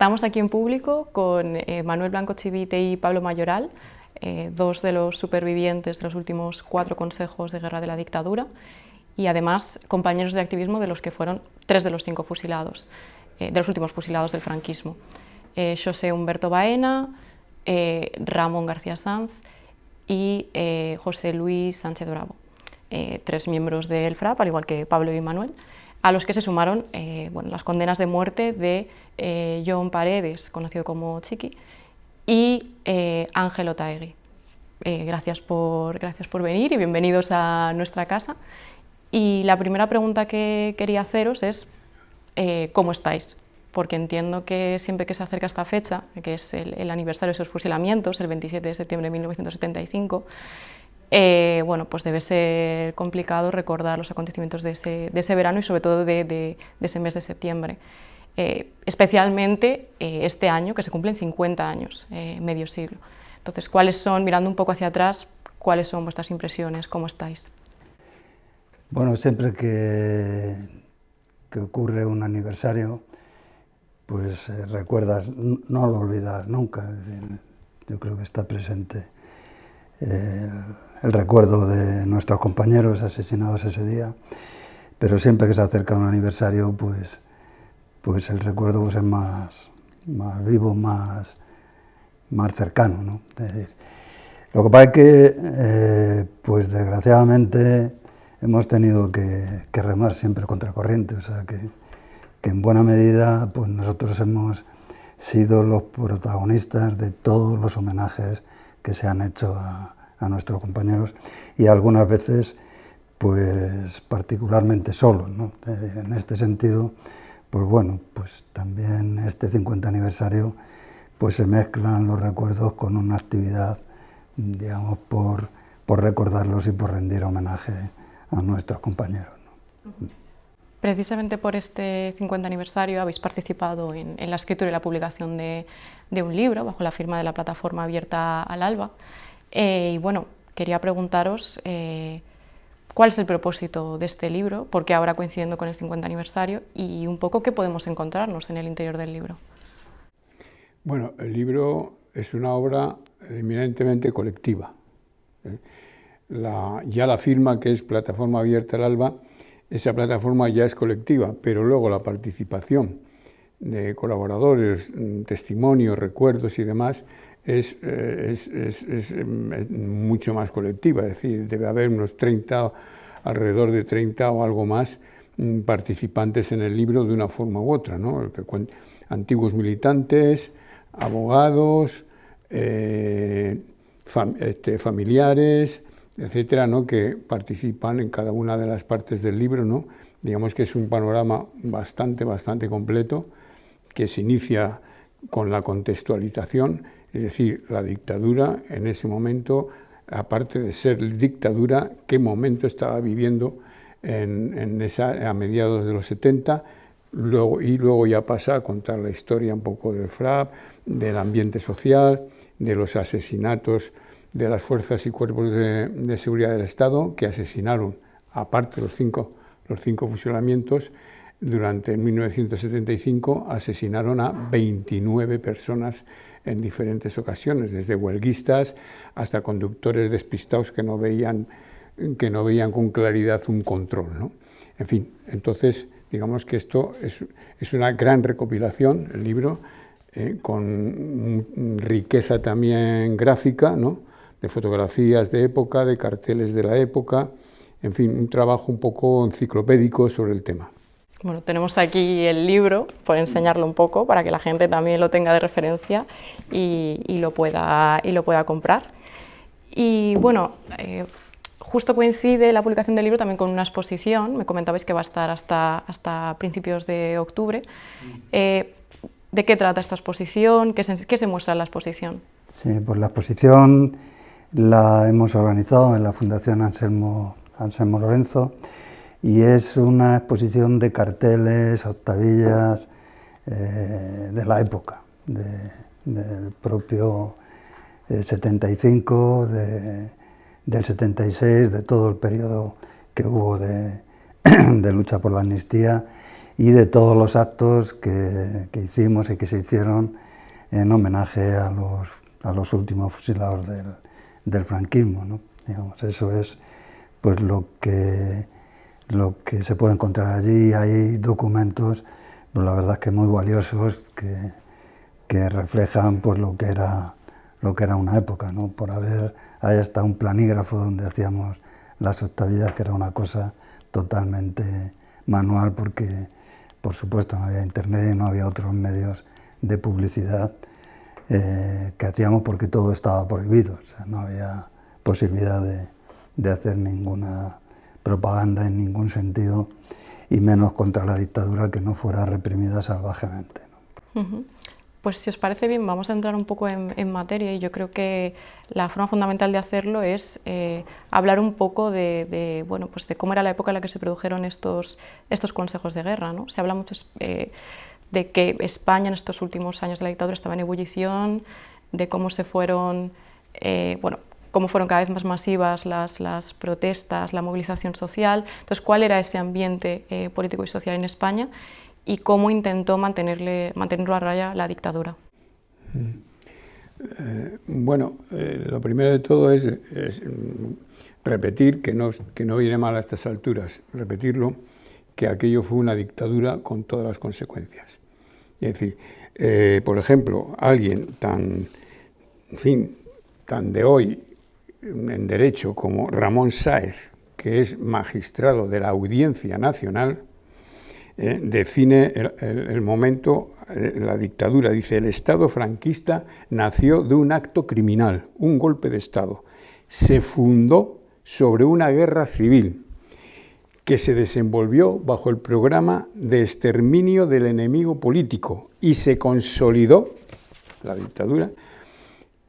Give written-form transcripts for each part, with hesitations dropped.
Estamos aquí en público con Manuel Blanco Chivite y Pablo Mayoral, dos de los supervivientes de los últimos 4 consejos de guerra de la dictadura y además compañeros de activismo de los que fueron 3 de los 5 fusilados, de los últimos fusilados del franquismo. José Humberto Baena, Ramón García Sanz y José Luis Sánchez Bravo, 3 miembros del FRAP, al igual que Pablo y Manuel, a los que se sumaron las condenas de muerte de John Paredes, conocido como Chiqui, y Ángel Otaegui. Gracias por venir y bienvenidos a nuestra casa. Y la primera pregunta que quería haceros es ¿cómo estáis? Porque entiendo que siempre que se acerca esta fecha, que es el aniversario de esos fusilamientos, el 27 de septiembre de 1975, pues debe ser complicado recordar los acontecimientos de ese verano y sobre todo de ese mes de septiembre. Especialmente este año, que se cumplen 50 años, medio siglo. Entonces, ¿cuáles son, mirando un poco hacia atrás, cuáles son vuestras impresiones? ¿Cómo estáis? Bueno, siempre que ocurre un aniversario, pues recuerdas, no lo olvidas nunca. Es decir, yo creo que está presente el recuerdo de nuestros compañeros asesinados ese día, pero siempre que se acerca un aniversario, pues el recuerdo es más vivo, más cercano, ¿no? Es decir, lo que pasa es que, pues desgraciadamente, hemos tenido que remar siempre contra corriente, o sea que en buena medida pues nosotros hemos sido los protagonistas de todos los homenajes que se han hecho a nuestros compañeros y algunas veces pues particularmente solos, ¿no? En este sentido, pues bueno, pues también este 50 aniversario pues se mezclan los recuerdos con una actividad, digamos, por recordarlos y por rendir homenaje a nuestros compañeros, ¿no? Precisamente por este 50 aniversario habéis participado en la escritura y la publicación de un libro bajo la firma de la plataforma Abierta al Alba. Y bueno, quería preguntaros cuál es el propósito de este libro, por qué ahora coincidiendo con el 50 aniversario y un poco qué podemos encontrarnos en el interior del libro. Bueno, el libro es una obra eminentemente colectiva. Ya la firma, que es Plataforma Abierta al Alba, esa plataforma ya es colectiva, pero luego la participación de colaboradores, testimonios, recuerdos y demás es mucho más colectiva, es decir, debe haber alrededor de 30 o algo más participantes en el libro de una forma u otra, ¿no? Antiguos militantes, abogados, familiares, etcétera, ¿no? Que participan en cada una de las partes del libro, ¿no? Digamos que es un panorama bastante completo, que se inicia con la contextualización, es decir, la dictadura en ese momento, aparte de ser dictadura, qué momento estaba viviendo a mediados de los 70, luego ya pasa a contar la historia un poco del FRAP, del ambiente social, de los asesinatos de las fuerzas y cuerpos de seguridad del Estado, que asesinaron, aparte de los cinco fusilamientos, durante 1975 asesinaron a 29 personas en diferentes ocasiones, desde huelguistas hasta conductores despistados que no veían con claridad un control, ¿no? En fin, entonces digamos que esto es una gran recopilación, el libro, con riqueza también gráfica, ¿no? De fotografías de época, de carteles de la época, en fin, un trabajo un poco enciclopédico sobre el tema. Bueno, tenemos aquí el libro, por enseñarlo un poco, para que la gente también lo tenga de referencia y lo pueda comprar. Y bueno, justo coincide la publicación del libro también con una exposición, me comentabais que va a estar hasta principios de octubre. ¿De qué trata esta exposición? ¿Qué se muestra en la exposición? Sí, pues la exposición la hemos organizado en la Fundación Anselmo Lorenzo y es una exposición de carteles, octavillas de la época, del propio 75, del 76, de todo el periodo que hubo de lucha por la amnistía y de todos los actos que hicimos y que se hicieron en homenaje a los últimos fusilados del franquismo, ¿no? Digamos, eso es pues lo que se puede encontrar allí. Hay documentos, pues la verdad es que muy valiosos, que reflejan pues lo que era una época, ¿no? Hay hasta un planígrafo donde hacíamos las octavillas, que era una cosa totalmente manual, porque por supuesto no había internet y no había otros medios de publicidad que hacíamos, porque todo estaba prohibido, o sea, no había posibilidad de hacer ninguna propaganda en ningún sentido, y menos contra la dictadura que no fuera reprimida salvajemente, ¿no? Pues si os parece bien, vamos a entrar un poco en materia, y yo creo que la forma fundamental de hacerlo es hablar un poco bueno, pues de cómo era la época en la que se produjeron estos consejos de guerra, ¿no? Se habla mucho de que España en estos últimos años de la dictadura estaba en ebullición, de cómo bueno, cómo fueron cada vez más masivas las protestas, la movilización social. Entonces, ¿cuál era ese ambiente político y social en España? Y cómo intentó mantenerlo a raya la dictadura. Bueno, lo primero de todo es repetir, que no viene mal a estas alturas, repetirlo, que aquello fue una dictadura con todas las consecuencias. Es decir, por ejemplo, alguien tan de hoy en Derecho como Ramón Sáez, que es magistrado de la Audiencia Nacional, define el momento, la dictadura. Dice: el Estado franquista nació de un acto criminal, un golpe de Estado. Se fundó sobre una guerra civil que se desenvolvió bajo el programa de exterminio del enemigo político, y se consolidó, la dictadura,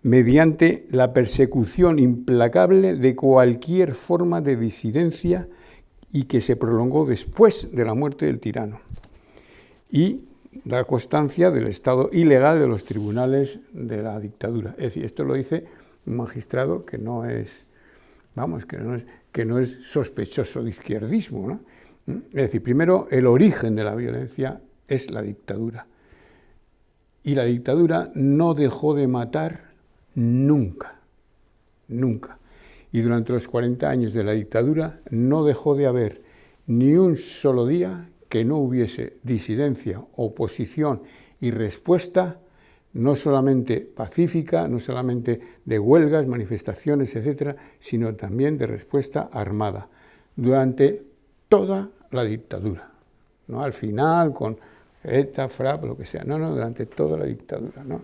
mediante la persecución implacable de cualquier forma de disidencia, y que se prolongó después de la muerte del tirano, y da constancia del estado ilegal de los tribunales de la dictadura. Es decir, esto lo dice un magistrado que no es sospechoso de izquierdismo, ¿no? Es decir, primero, el origen de la violencia es la dictadura, y la dictadura no dejó de matar nunca, nunca. Y durante los 40 años de la dictadura no dejó de haber ni un solo día que no hubiese disidencia, oposición y respuesta, no solamente pacífica, no solamente de huelgas, manifestaciones, etcétera, sino también de respuesta armada, durante toda la dictadura. No al final, con ETA, FRAP, lo que sea, no, durante toda la dictadura, ¿no?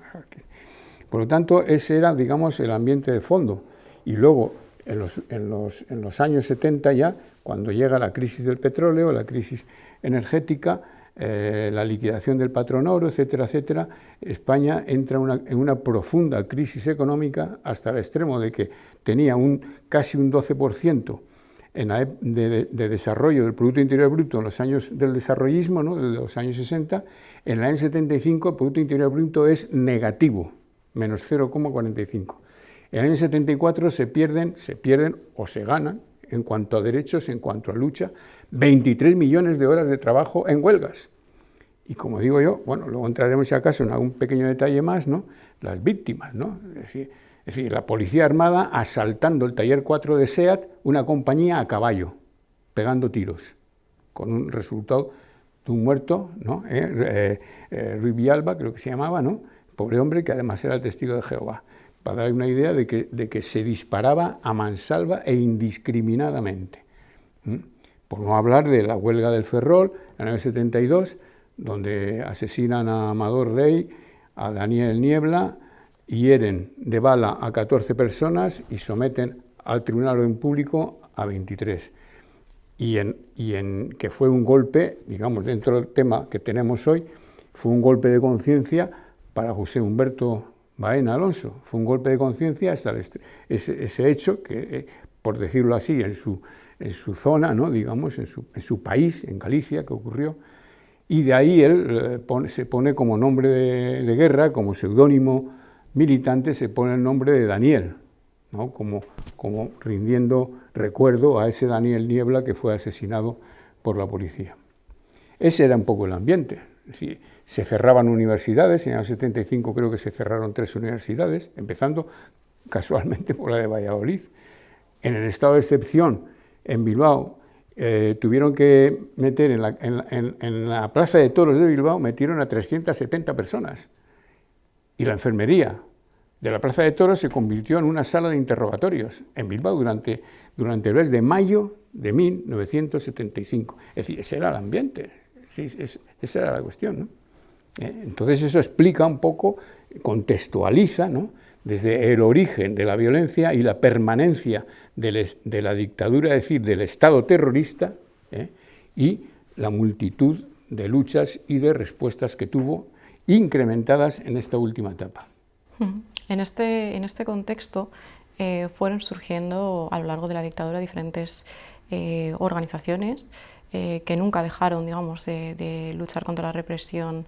Por lo tanto, ese era, digamos, el ambiente de fondo. Y luego, en los años 70 ya, cuando llega la crisis del petróleo, la crisis energética, la liquidación del patrón oro, etcétera, etcétera, España entra en una profunda crisis económica, hasta el extremo de que tenía casi un 12% de desarrollo del Producto Interior Bruto en los años del desarrollismo, ¿no?, de los años 60. En el año 75 el Producto Interior Bruto es negativo, menos 0,45. En el año 74 se pierden o se ganan, en cuanto a derechos, en cuanto a lucha, 23 millones de horas de trabajo en huelgas. Y como digo yo, bueno, luego entraremos si acaso en algún pequeño detalle más, ¿no?, las víctimas, ¿no? Es decir, la Policía Armada asaltando el taller 4 de SEAT, una compañía a caballo, pegando tiros, con un resultado de un muerto, ¿no? Ruiz Villalba, creo que se llamaba, ¿no?, pobre hombre, que además era testigo de Jehová, para dar una idea de que se disparaba a mansalva e indiscriminadamente. Por no hablar de la huelga del Ferrol, en el año 72, donde asesinan a Amador Rey, a Daniel Niebla, hieren de bala a 14 personas y someten al Tribunal de Orden Público a 23. Que fue un golpe, digamos, dentro del tema que tenemos hoy, fue un golpe de conciencia para José Humberto Baena Alonso. Fue un golpe de conciencia hasta ese hecho que, por decirlo así, en su zona, ¿no?, digamos, en su país, en Galicia, que ocurrió. Y de ahí él se pone como nombre de guerra, como seudónimo militante, se pone el nombre de Daniel, ¿no?, como rindiendo recuerdo a ese Daniel Niebla que fue asesinado por la policía. Ese era un poco el ambiente. Es decir, se cerraban universidades, en el año 75 creo que se cerraron 3 universidades, empezando casualmente por la de Valladolid. En el estado de excepción, en Bilbao, tuvieron que meter en la Plaza de Toros de Bilbao, metieron a 370 personas. Y la enfermería de la Plaza de Toros se convirtió en una sala de interrogatorios en Bilbao durante el mes de mayo de 1975. Es decir, ese era el ambiente, esa era la cuestión, ¿no? Entonces eso explica un poco, contextualiza, ¿no?, desde el origen de la violencia y la permanencia de la dictadura, es decir, del Estado terrorista, y la multitud de luchas y de respuestas que tuvo, incrementadas en esta última etapa. En este contexto fueron surgiendo a lo largo de la dictadura diferentes organizaciones que nunca dejaron, digamos, de luchar contra la represión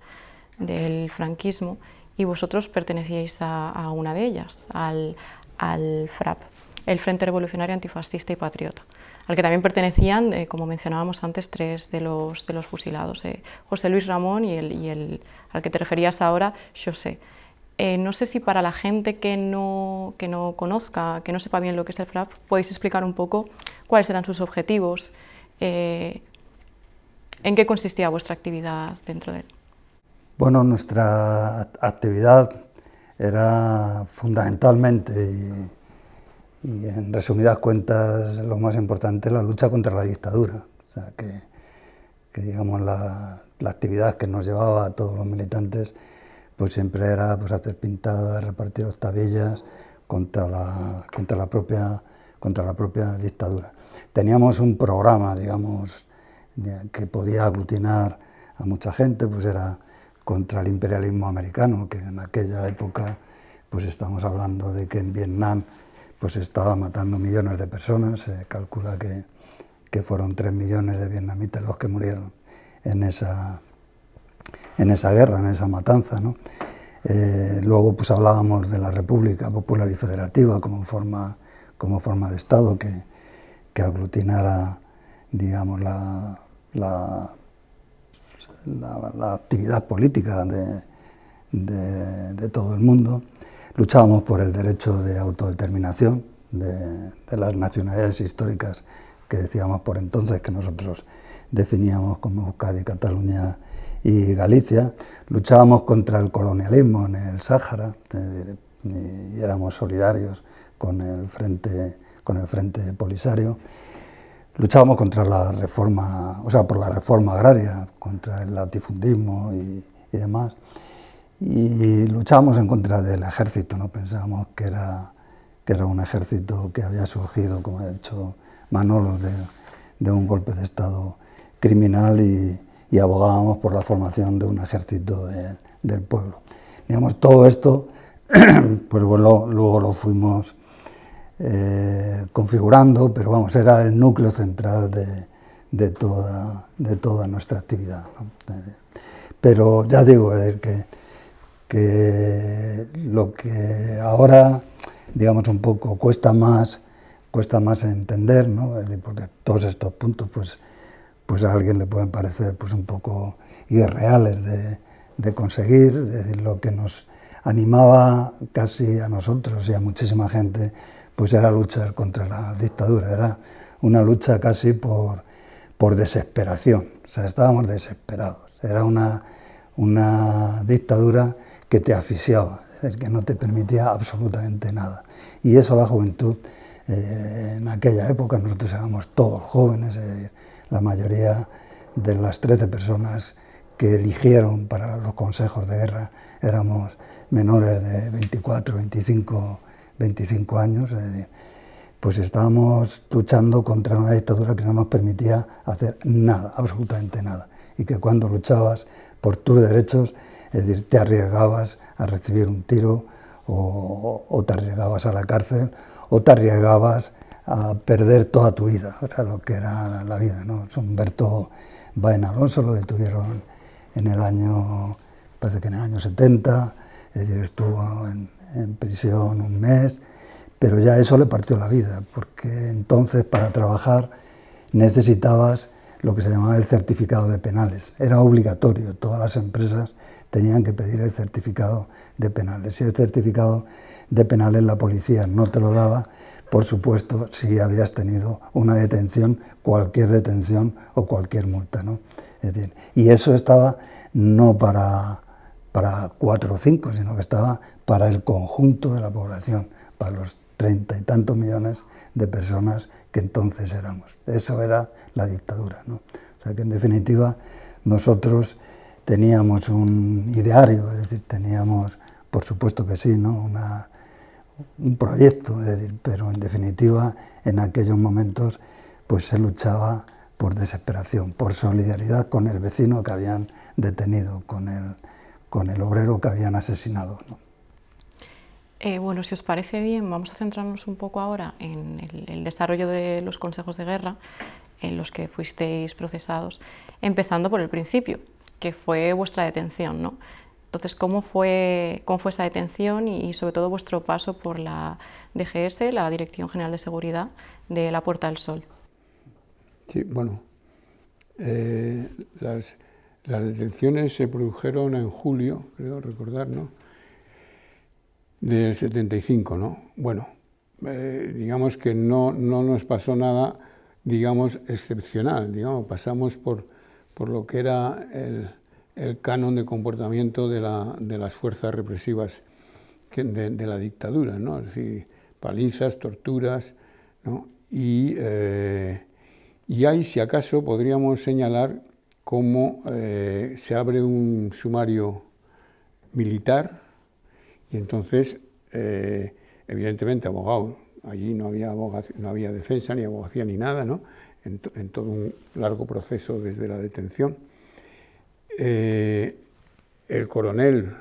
del franquismo, y vosotros pertenecíais a una de ellas, al FRAP, el Frente Revolucionario Antifascista y Patriota, al que también pertenecían, como mencionábamos antes, 3 de los fusilados, José Luis Ramón y el al que te referías ahora, José. No sé si para la gente que no conozca, que no sepa bien lo que es el FRAP, podéis explicar un poco cuáles eran sus objetivos, en qué consistía vuestra actividad dentro de él. Bueno, nuestra actividad era fundamentalmente y en resumidas cuentas lo más importante, la lucha contra la dictadura. O sea, que digamos la actividad que nos llevaba a todos los militantes pues siempre era pues hacer pintadas, repartir octavillas contra la propia dictadura. Teníamos un programa, digamos, que podía aglutinar a mucha gente, pues era contra el imperialismo americano, que en aquella época pues estamos hablando de que en Vietnam pues estaba matando millones de personas. Se calcula que fueron 3 millones de vietnamitas los que murieron en esa guerra, en esa matanza, ¿no? Luego pues hablábamos de la República Popular y Federativa como forma de Estado que aglutinara, digamos, la actividad política de todo el mundo. Luchábamos por el derecho de autodeterminación de las nacionalidades históricas que decíamos por entonces, que nosotros definíamos como Euskadi, Cataluña y Galicia. Luchábamos contra el colonialismo en el Sáhara y éramos solidarios con el Frente Polisario. Luchábamos contra la reforma, por la reforma agraria, contra el latifundismo y demás. Y luchábamos en contra del ejército, ¿no? Pensábamos que era un ejército que había surgido, como ha dicho Manolo, de un golpe de Estado criminal, y abogábamos por la formación de un ejército del pueblo. Digamos, todo esto, pues bueno, luego lo fuimos configurando, pero vamos, era el núcleo central de toda nuestra actividad, ¿no? Pero ya digo, que lo que ahora, digamos, un poco cuesta más entender, ¿no? Es decir, porque todos estos puntos, pues a alguien le pueden parecer pues un poco irreales de conseguir. Es decir, lo que nos animaba casi a nosotros y a muchísima gente, pues era luchar contra la dictadura, era una lucha casi por desesperación. O sea, estábamos desesperados, era una dictadura que te asfixiaba, es decir, que no te permitía absolutamente nada. Y eso la juventud, en aquella época, nosotros éramos todos jóvenes, es decir, la mayoría de las 13 personas que eligieron para los consejos de guerra éramos menores de 24, 25 años, es decir, pues estábamos luchando contra una dictadura que no nos permitía hacer nada, absolutamente nada, y que cuando luchabas por tus derechos, es decir, te arriesgabas a recibir un tiro, o te arriesgabas a la cárcel, o te arriesgabas a perder toda tu vida, o sea, lo que era la vida, ¿no? Humberto Baena Alonso lo detuvieron en el año 70, es decir, estuvo en prisión un mes, pero ya eso le partió la vida, porque entonces para trabajar necesitabas lo que se llamaba el certificado de penales. Era obligatorio, todas las empresas tenían que pedir el certificado de penales. Si el certificado de penales la policía no te lo daba, por supuesto, si habías tenido una detención, cualquier detención o cualquier multa, ¿no? Es decir, y eso estaba no para 4 o 5, sino que estaba para el conjunto de la población, para los 30 y tantos millones de personas que entonces éramos. Eso era la dictadura, ¿no? O sea que en definitiva nosotros teníamos un ideario, es decir, teníamos, por supuesto que sí, ¿no? Un proyecto, es decir, pero en definitiva en aquellos momentos pues se luchaba por desesperación, por solidaridad con el vecino que habían detenido, con el obrero que habían asesinado, ¿no? Bueno, si os parece bien, vamos a centrarnos un poco ahora en el desarrollo de los consejos de guerra en los que fuisteis procesados, empezando por el principio, que fue vuestra detención, ¿no? Entonces, ¿cómo fue esa detención y sobre todo vuestro paso por la DGS, la Dirección General de Seguridad de la Puerta del Sol? Sí, bueno, las detenciones se produjeron en julio, creo recordar, ¿no?, del 75, ¿no? Bueno, digamos que no nos pasó nada, digamos, excepcional, digamos, pasamos por lo que era el canon de comportamiento de las fuerzas represivas de la dictadura, ¿no? Es decir, palizas, torturas, ¿no? Y ahí, si acaso, podríamos señalar cómo se abre un sumario militar y entonces, evidentemente, abogado, allí no había defensa, ni abogacía, ni nada, ¿no? En todo un largo proceso desde la detención. El coronel,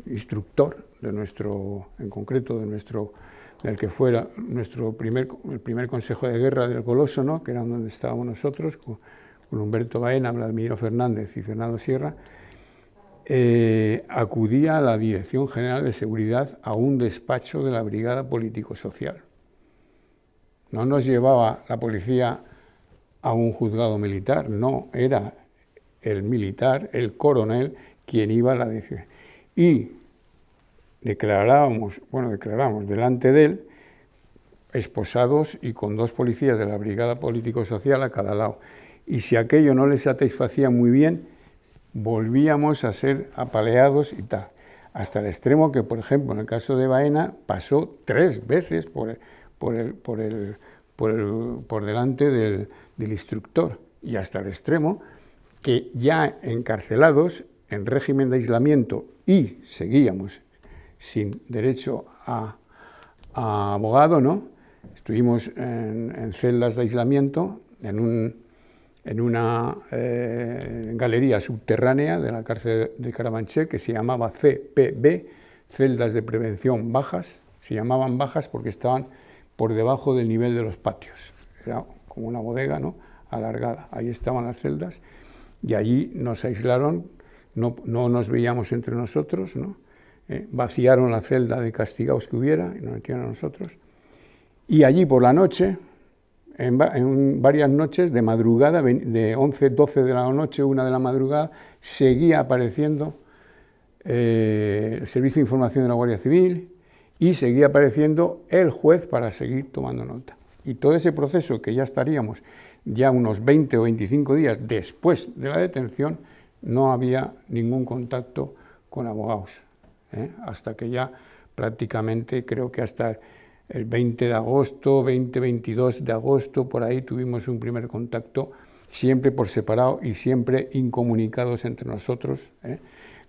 instructor de nuestro, en concreto del que fuera el primer consejo de guerra del Coloso, ¿no?, que era donde estábamos nosotros, con Humberto Baena, Vladimiro Fernández y Fernando Sierra, acudía a la Dirección General de Seguridad a un despacho de la Brigada Político-Social. No nos llevaba la policía a un juzgado militar, no, era el militar, el coronel, quien iba a la dirección. Y declaramos delante de él, esposados y con 2 policías de la Brigada Político-Social a cada lado. Y si aquello no les satisfacía muy bien, volvíamos a ser apaleados y tal. Hasta el extremo que, por ejemplo, en el caso de Baena, pasó 3 veces por delante del instructor, y hasta el extremo que ya encarcelados en régimen de aislamiento y seguíamos sin derecho a abogado, ¿no?, estuvimos en celdas de aislamiento en una galería subterránea de la cárcel de Carabanchel que se llamaba CPB, celdas de prevención bajas. Se llamaban bajas porque estaban por debajo del nivel de los patios. Era como una bodega, ¿no?, alargada. Ahí estaban las celdas y allí nos aislaron, no nos veíamos entre nosotros, ¿no? Vaciaron la celda de castigados que hubiera y nos metieron a nosotros. Y allí por la noche, en varias noches, de madrugada, de 11, 12 de la noche, 1 de la madrugada, seguía apareciendo el Servicio de Información de la Guardia Civil y seguía apareciendo el juez para seguir tomando nota. Y todo ese proceso, que ya estaríamos ya unos 20 o 25 días después de la detención, no había ningún contacto con abogados, hasta que ya prácticamente, creo que hasta el 20 de agosto, 22 de agosto, por ahí tuvimos un primer contacto, siempre por separado y siempre incomunicados entre nosotros,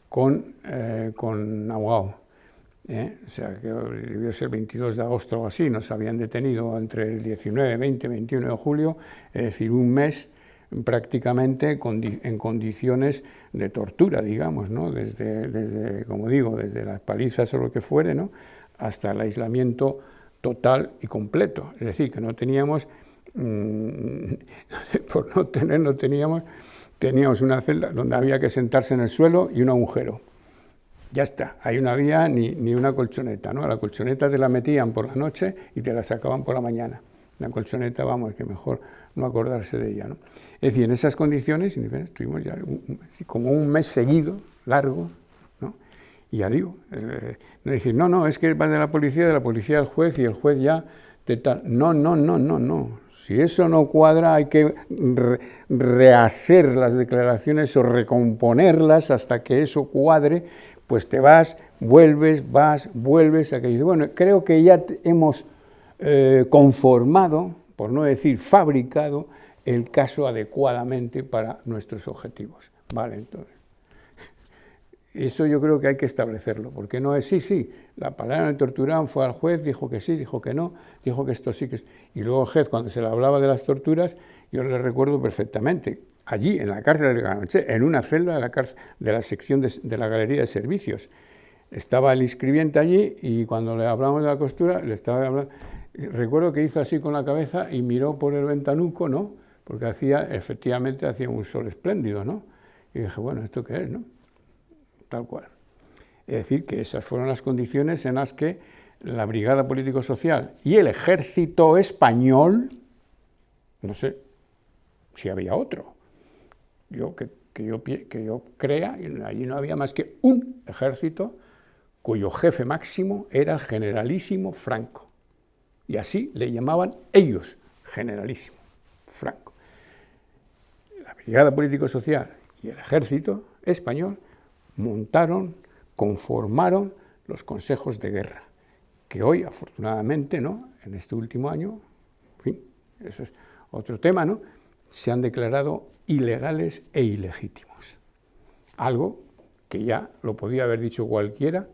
con abogado. O sea, que debió ser el 22 de agosto o así, nos habían detenido entre el 19, 20, 21 de julio, es decir, un mes prácticamente en condiciones de tortura, digamos, ¿no? Desde, como digo, desde las palizas o lo que fuere, ¿no?, hasta el aislamiento total y completo. Es decir, que no teníamos, teníamos una celda donde había que sentarse en el suelo y un agujero. Ya está, ahí no había ni una colchoneta, ¿no? La colchoneta te la metían por la noche y te la sacaban por la mañana. una colchoneta, vamos, que mejor no acordarse de ella, ¿no? Es decir, en esas condiciones estuvimos ya como un mes seguido, largo, ¿no? Y ya digo, no decir, no, es que va de la policía al juez y el juez ya de tal. No. Si eso no cuadra, hay que rehacer las declaraciones o recomponerlas hasta que eso cuadre, pues te vuelves, aquello. Bueno, creo que ya hemos conformado, por no decir fabricado, el caso adecuadamente para nuestros objetivos. Vale, entonces, eso yo creo que hay que establecerlo, porque no es sí, la palabra de torturán fue al juez, dijo que sí, dijo que no, dijo que esto sí, que y luego el juez, cuando se le hablaba de las torturas, yo le recuerdo perfectamente, allí en la cárcel de Carabanchel, en una celda de la, de la sección de la galería de servicios, estaba el inscribiente allí y cuando le hablamos de la costura, le estaba hablando, recuerdo que hizo así con la cabeza y miró por el ventanuco, ¿no? Porque efectivamente hacía un sol espléndido, ¿no? Y dije, bueno, ¿esto qué es, no? Tal cual. Es decir, que esas fueron las condiciones en las que la Brigada Político-Social y el Ejército Español, no sé si había otro, que yo crea, allí no había más que un ejército cuyo jefe máximo era el generalísimo Franco. Y así le llamaban ellos, generalísimo Franco. La Brigada Político-Social y el Ejército Español conformaron los consejos de guerra, que hoy, afortunadamente, ¿no?, en este último año, en fin, eso es otro tema, ¿no?, se han declarado ilegales e ilegítimos. Algo que ya lo podía haber dicho cualquiera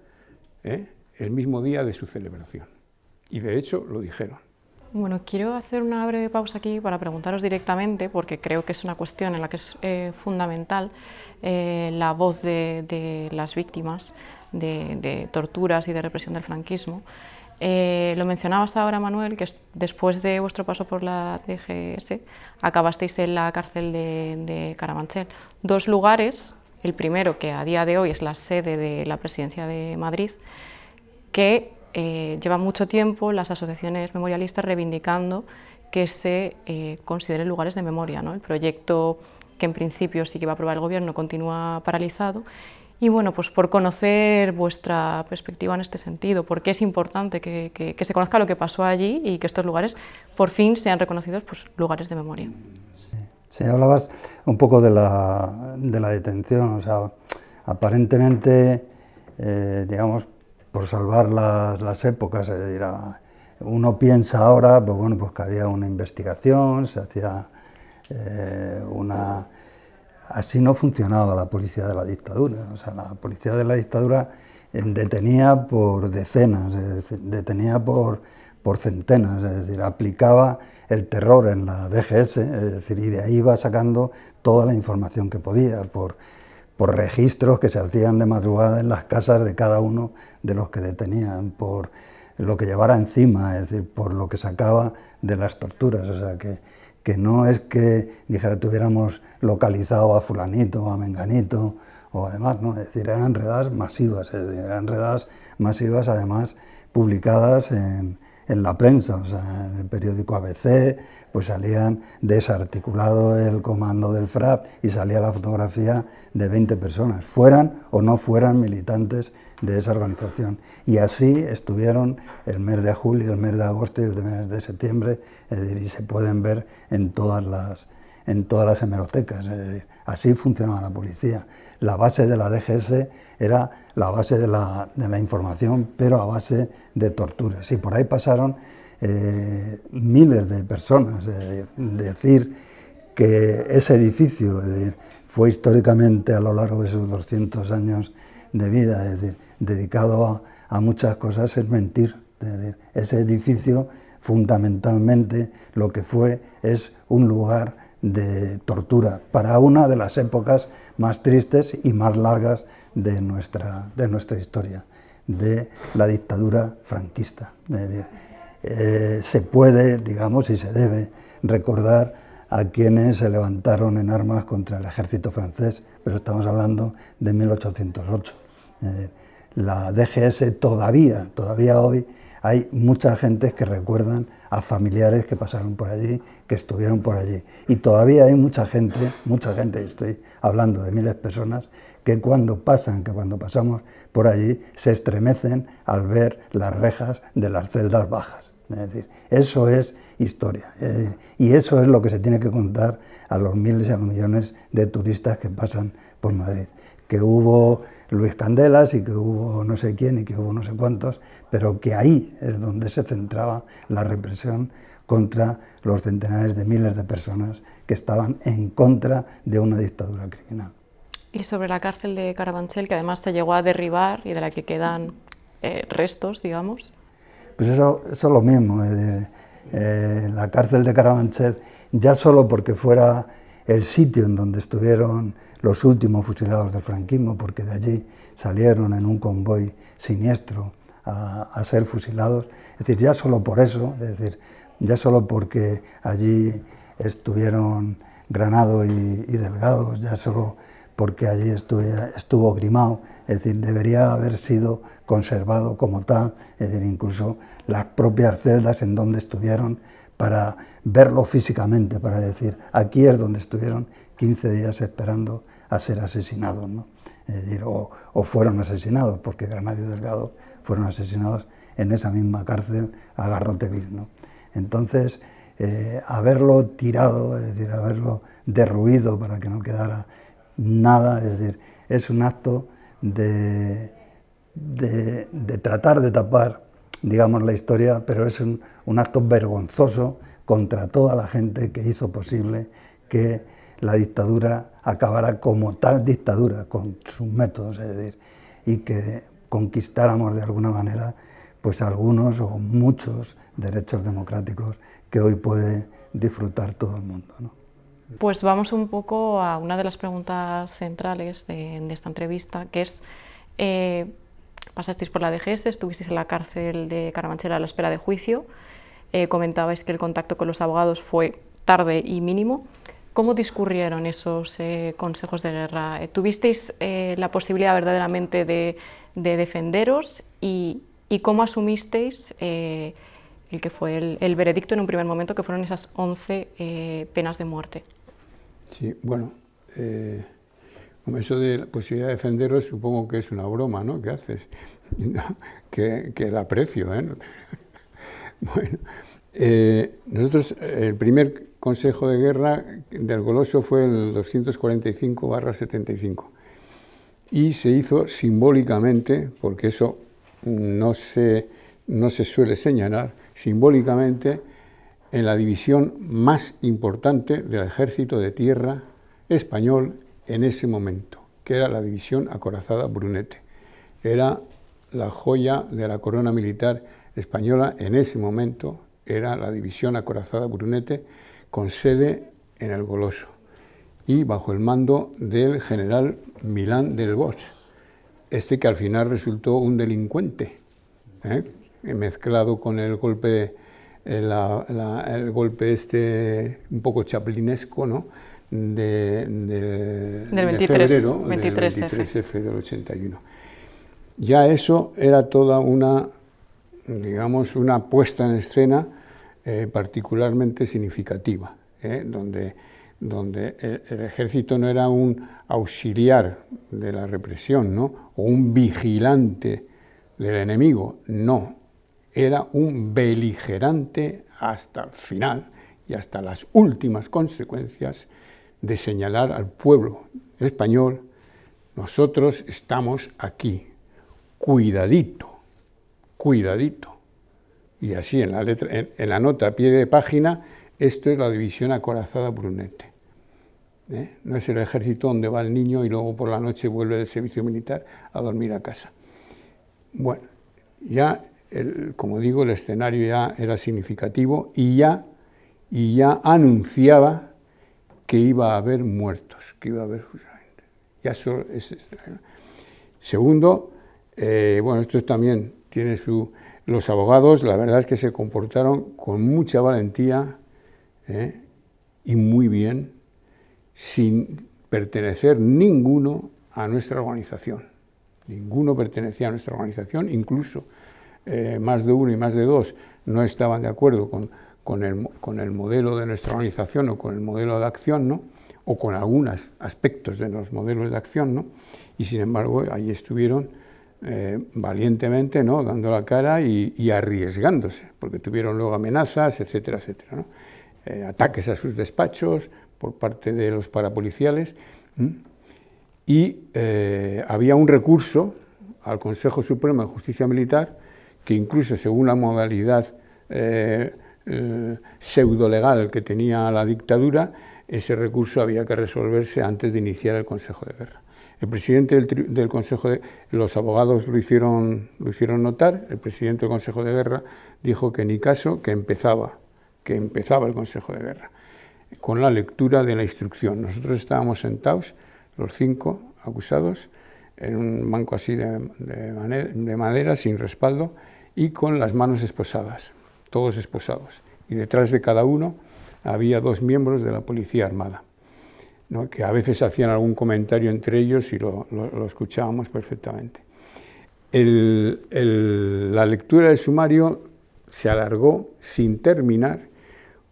el mismo día de su celebración. Y de hecho lo dijeron. Bueno, quiero hacer una breve pausa aquí para preguntaros directamente, porque creo que es una cuestión en la que es fundamental la voz de las víctimas de torturas y de represión del franquismo. Lo mencionabas ahora, Manuel, que después de vuestro paso por la DGS acabasteis en la cárcel de Carabanchel. Dos lugares, el primero que a día de hoy es la sede de la Presidencia de Madrid, que lleva mucho tiempo las asociaciones memorialistas reivindicando que se consideren lugares de memoria, ¿no? El proyecto que en principio sí que va a aprobar el Gobierno continúa paralizado. Y bueno, pues por conocer vuestra perspectiva en este sentido, porque es importante que se conozca lo que pasó allí y que estos lugares por fin sean reconocidos pues, lugares de memoria. Sí, hablabas un poco de la detención, o sea, aparentemente, digamos, por salvar las épocas, es decir, uno piensa ahora, pues bueno, pues que había una investigación, se hacía Así no funcionaba la policía de la dictadura, o sea, la policía de la dictadura detenía por decenas, detenía por centenas, es decir, aplicaba el terror en la DGS, es decir, y de ahí iba sacando toda la información que podía, por registros que se hacían de madrugada en las casas de cada uno de los que detenían, por lo que llevara encima, es decir, por lo que sacaba de las torturas, o sea, que no es que, dijera, tuviéramos localizado a fulanito, a menganito, o además, ¿no? Es decir, eran redadas masivas, además publicadas en la prensa, o sea, en el periódico ABC, pues salían desarticulado el comando del FRAP y salía la fotografía de 20 personas, fueran o no fueran militantes de esa organización. Y así estuvieron el mes de julio, el mes de agosto y el mes de septiembre, es decir, y se pueden ver en todas las hemerotecas. Así funcionaba la policía. La base de la DGS era la base de la información, pero a base de torturas. Y por ahí pasaron miles de personas. Decir que ese edificio fue históricamente a lo largo de sus 200 años de vida, es decir, dedicado a muchas cosas, es mentir. Es decir, ese edificio fundamentalmente lo que fue es un lugar de tortura para una de las épocas más tristes y más largas de nuestra historia, de la dictadura franquista. Es decir, se puede, digamos, y se debe recordar a quienes se levantaron en armas contra el ejército francés, pero estamos hablando de 1808. la DGS todavía hoy hay mucha gente que recuerdan a familiares que pasaron por allí, que estuvieron por allí. Y todavía hay mucha gente, estoy hablando de miles de personas, que cuando pasamos por allí se estremecen al ver las rejas de las celdas bajas. Es decir, eso es historia. Es decir, y eso es lo que se tiene que contar a los miles y a los millones de turistas que pasan por Madrid. Que hubo Luis Candelas y que hubo no sé quién y que hubo no sé cuántos, pero que ahí es donde se centraba la represión contra los centenares de miles de personas que estaban en contra de una dictadura criminal. Y sobre la cárcel de Carabanchel, que además se llegó a derribar y de la que quedan restos, digamos. Pues eso es lo mismo, la cárcel de Carabanchel, ya solo porque fuera el sitio en donde estuvieron los últimos fusilados del franquismo, porque de allí salieron en un convoy siniestro a ser fusilados, es decir, ya solo por eso, es decir, ya solo porque allí estuvieron Granado y Delgado, ya solo porque allí estuvo Grimao, es decir, debería haber sido conservado como tal, es decir, incluso las propias celdas en donde estuvieron, para verlo físicamente, para decir, aquí es donde estuvieron 15 días esperando a ser asesinados, ¿no? Es decir, o fueron asesinados, porque Granado y Delgado fueron asesinados en esa misma cárcel a garrote vil, ¿no? Entonces, haberlo tirado, es decir, haberlo derruido para que no quedara nada, es decir, es un acto de tratar de tapar, digamos, la historia, pero es un acto vergonzoso contra toda la gente que hizo posible que la dictadura acabara como tal dictadura, con sus métodos, es decir, y que conquistáramos de alguna manera pues algunos o muchos derechos democráticos que hoy puede disfrutar todo el mundo, ¿no? Pues vamos un poco a una de las preguntas centrales de esta entrevista, que es, pasasteis por la DGS, estuvisteis en la cárcel de Carabanchel a la espera de juicio, comentabais que el contacto con los abogados fue tarde y mínimo. ¿Cómo discurrieron esos consejos de guerra? ¿Tuvisteis la posibilidad verdaderamente de defenderos y cómo asumisteis el que fue el veredicto en un primer momento, que fueron esas 11 penas de muerte? Sí, bueno, como eso de la posibilidad de defenderos, supongo que es una broma, ¿no?, que haces, que la aprecio, ¿eh? Bueno, nosotros, el primer consejo de guerra del Goloso fue el 245/75 y se hizo simbólicamente, porque eso no se suele señalar, simbólicamente en la división más importante del ejército de tierra español en ese momento, que era la división acorazada Brunete. Era la joya de la corona militar española en ese momento, era la división acorazada Brunete, con sede en el Goloso y bajo el mando del general Milán del Bosch, que al final resultó un delincuente, mezclado con el golpe, el golpe un poco chaplinesco, ¿no?, de febrero, 23F del 81. Ya eso era toda una, digamos, una puesta en escena particularmente significativa, donde el ejército no era un auxiliar de la represión, ¿no?, o un vigilante del enemigo, no, era un beligerante hasta el final y hasta las últimas consecuencias de señalar al pueblo español: nosotros estamos aquí, cuidadito, cuidadito. Y así en la letra, en la nota a pie de página, esto es la división acorazada Brunete. No es el ejército donde va el niño y luego por la noche vuelve del servicio militar a dormir a casa. Bueno, ya, como digo, el escenario ya era significativo y ya anunciaba que iba a haber muertos, que iba a haber fusilamientos. Ya solo ese escenario. Segundo, bueno, esto también tiene los abogados, la verdad es que se comportaron con mucha valentía y muy bien, sin pertenecer ninguno a nuestra organización. Ninguno pertenecía a nuestra organización, incluso más de uno y más de dos no estaban de acuerdo con el modelo de nuestra organización o con el modelo de acción, ¿no? O con algunos aspectos de los modelos de acción, ¿no? Y sin embargo, ahí estuvieron valientemente, ¿no? Dando la cara y arriesgándose, porque tuvieron luego amenazas, etcétera, etcétera, ¿no? Ataques a sus despachos por parte de los parapoliciales, y había un recurso al Consejo Supremo de Justicia Militar que incluso según la modalidad pseudolegal que tenía la dictadura, ese recurso había que resolverse antes de iniciar el Consejo de Guerra. El presidente del Consejo los abogados lo hicieron notar, el presidente del Consejo de Guerra dijo que ni caso, que empezaba el Consejo de Guerra, con la lectura de la instrucción. Nosotros estábamos sentados, los 5 acusados, en un banco así de madera, sin respaldo, y con las manos esposadas, todos esposados. Y detrás de cada uno había 2 miembros de la Policía Armada, ¿no? Que a veces hacían algún comentario entre ellos y lo escuchábamos perfectamente. La lectura del sumario se alargó sin terminar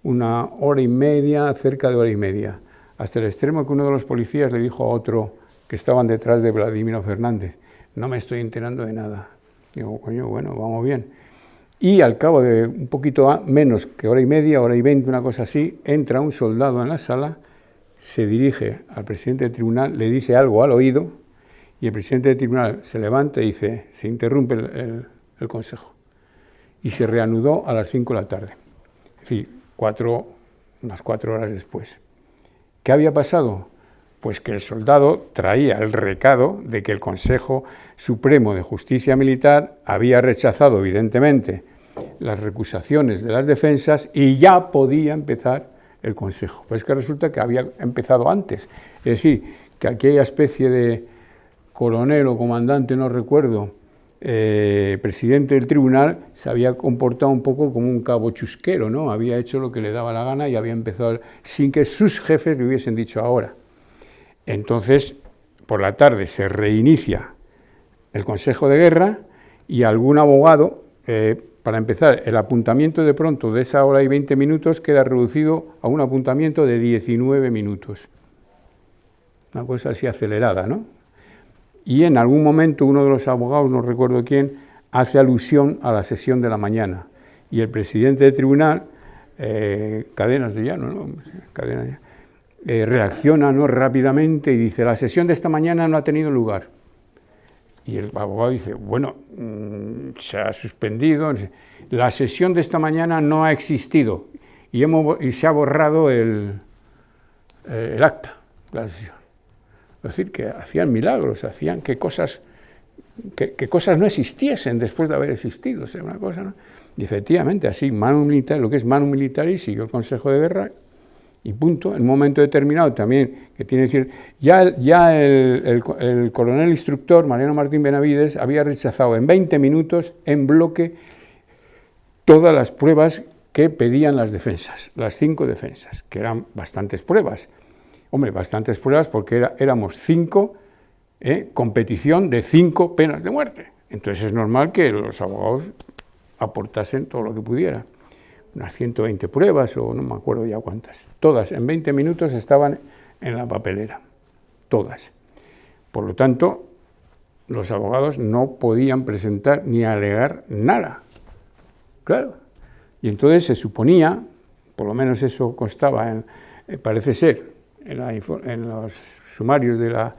1 hora y media, cerca de 1 hora y media, hasta el extremo que uno de los policías le dijo a otro que estaban detrás de Vladimiro Fernández: no me estoy enterando de nada. Digo, coño, bueno, vamos bien. Y al cabo de un poquito menos que 1 hora y media, 1 hora y 20, una cosa así, entra un soldado en la sala, se dirige al presidente del tribunal, le dice algo al oído, y el presidente del tribunal se levanta y dice, se interrumpe el consejo. Y se reanudó a las 5 de la tarde. Es decir, unas 4 horas después. ¿Qué había pasado? Pues que el soldado traía el recado de que el Consejo Supremo de Justicia Militar había rechazado, evidentemente, las recusaciones de las defensas y ya podía empezar el Consejo. Pues es que resulta que había empezado antes. Es decir, que aquella especie de coronel o comandante, no recuerdo, presidente del tribunal, se había comportado un poco como un cabo chusquero, ¿no? Había hecho lo que le daba la gana y había empezado sin que sus jefes le hubiesen dicho ahora. Entonces, por la tarde se reinicia el Consejo de Guerra y algún abogado, para empezar, el apuntamiento de pronto de esa 1 hora y 20 minutos queda reducido a un apuntamiento de 19 minutos. Una cosa así acelerada, ¿no? Y en algún momento uno de los abogados, no recuerdo quién, hace alusión a la sesión de la mañana. Y el presidente del tribunal, Cadenas de Llano, ¿no? Cadenas de Llano, reacciona, ¿no?, rápidamente y dice, la sesión de esta mañana no ha tenido lugar. Y el abogado dice, bueno, se ha suspendido, la sesión de esta mañana no ha existido y se ha borrado el acta de la sesión. Es decir, que hacían milagros, hacían que cosas no existiesen después de haber existido, o sea, una cosa, ¿no? Y efectivamente, así, manu militari, lo que es manu militari, siguió el Consejo de Guerra y punto. En un momento determinado también, que tiene que decir, ya el coronel instructor, Mariano Martín Benavides, había rechazado en 20 minutos, en bloque, todas las pruebas que pedían las defensas, las 5 defensas, que eran bastantes pruebas. Hombre, bastantes pruebas porque éramos 5, competición de 5 penas de muerte. Entonces es normal que los abogados aportasen todo lo que pudieran. Unas 120 pruebas o no me acuerdo ya cuántas. Todas en 20 minutos estaban en la papelera. Todas. Por lo tanto, los abogados no podían presentar ni alegar nada. Claro. Y entonces se suponía, por lo menos eso constaba, parece ser, en los sumarios de la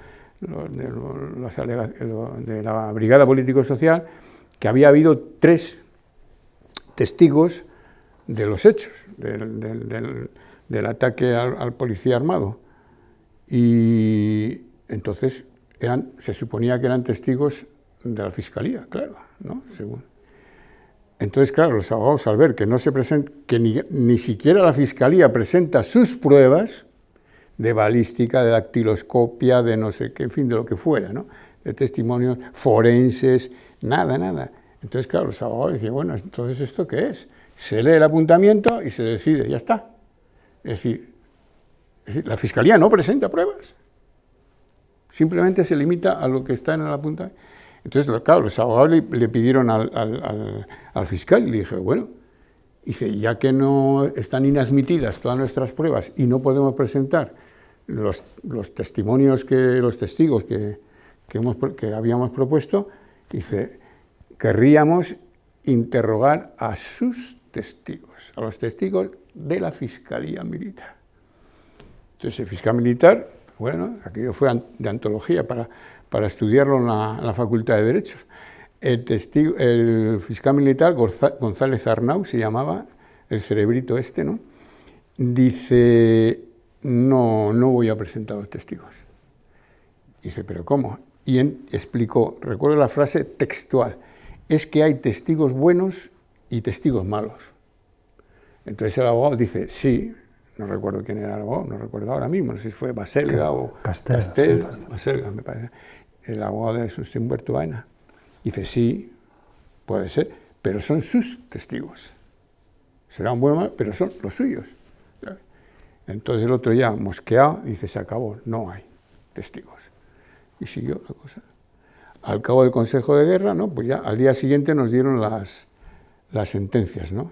Brigada Político-Social, que había habido 3 testigos de los hechos, del ataque al policía armado. Y entonces se suponía que eran testigos de la Fiscalía, claro, ¿no? Según. Entonces, claro, los abogados, al ver que no se presenta, que ni siquiera la Fiscalía presenta sus pruebas de balística, de dactiloscopia, de no sé qué, en fin, de lo que fuera, ¿no? De testimonios forenses, nada. Entonces, claro, los abogados decían, bueno, entonces, ¿esto qué es? Se lee el apuntamiento y se decide, ya está. Es decir, la Fiscalía no presenta pruebas, simplemente se limita a lo que está en el apuntamiento. Entonces, claro, los abogados le pidieron al fiscal y le dijeron, bueno, dice, ya que no están inadmitidas todas nuestras pruebas y no podemos presentar los testimonios, los testigos que habíamos propuesto, dice, querríamos interrogar a sus testigos, a los testigos de la Fiscalía Militar. Entonces, el fiscal militar, bueno, aquello fue de antología para estudiarlo en la Facultad de Derechos. El fiscal militar, González Arnau, se llamaba, el cerebrito este, ¿no? Dice, no voy a presentar los testigos. Dice, ¿pero cómo? Y explicó, recuerdo la frase textual, es que hay testigos buenos y testigos malos. Entonces el abogado dice, sí, no recuerdo quién era el abogado, no recuerdo ahora mismo, no sé si fue Baselga o Castel, Baselga, me parece, el abogado de Humberto Baena. Dice, sí, puede ser, pero son sus testigos. Serán buenos, pero son los suyos. Entonces el otro ya, mosqueado, dice, se acabó, no hay testigos. Y siguió la cosa. Al cabo del Consejo de Guerra, ¿no? Pues ya al día siguiente nos dieron las sentencias, ¿no?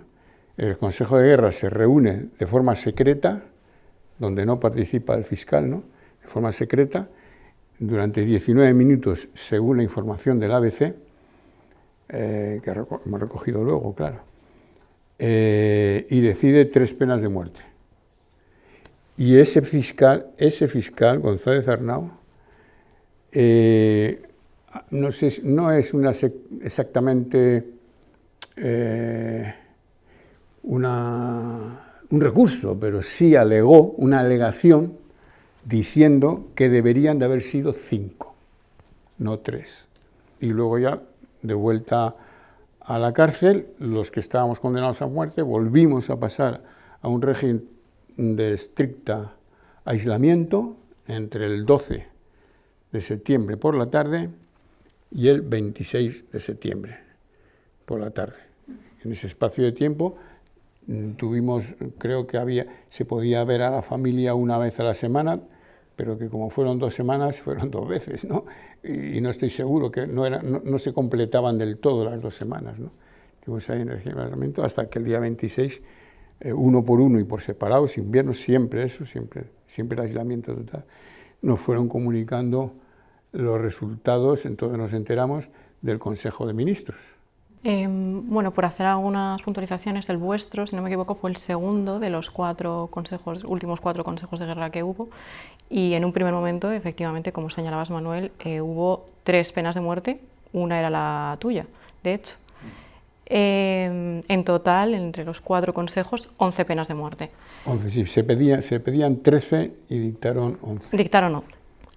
El Consejo de Guerra se reúne de forma secreta, donde no participa el fiscal, ¿no? De forma secreta, durante 19 minutos, según la información del ABC, que hemos recogido luego, claro, y decide 3 penas de muerte. Y ese fiscal, González Arnau, no es exactamente un recurso, pero sí alegó una alegación diciendo que deberían de haber sido 5, no 3. Y luego ya, de vuelta a la cárcel, los que estábamos condenados a muerte, volvimos a pasar a un régimen de estricta aislamiento entre el 12 de septiembre por la tarde y el 26 de septiembre por la tarde. En ese espacio de tiempo tuvimos, creo que se podía ver a la familia una vez a la semana, pero que como fueron 2 semanas, fueron 2 veces, ¿no? Y no estoy seguro, que no se completaban del todo las 2 semanas, ¿no? Tuvimos ahí en el aislamiento hasta que el día 26, uno por uno y por separado, sin vernos, siempre el aislamiento total, nos fueron comunicando los resultados, entonces nos enteramos del Consejo de Ministros. Bueno, por hacer algunas puntualizaciones, el vuestro, si no me equivoco, fue el segundo de los últimos 4 consejos de guerra que hubo, y en un primer momento, efectivamente, como señalabas, Manuel, hubo 3 penas de muerte, una era la tuya, de hecho. En total, entre los 4 consejos, 11 penas de muerte. 11, sí, se pedían 13 y dictaron 11. Dictaron 11.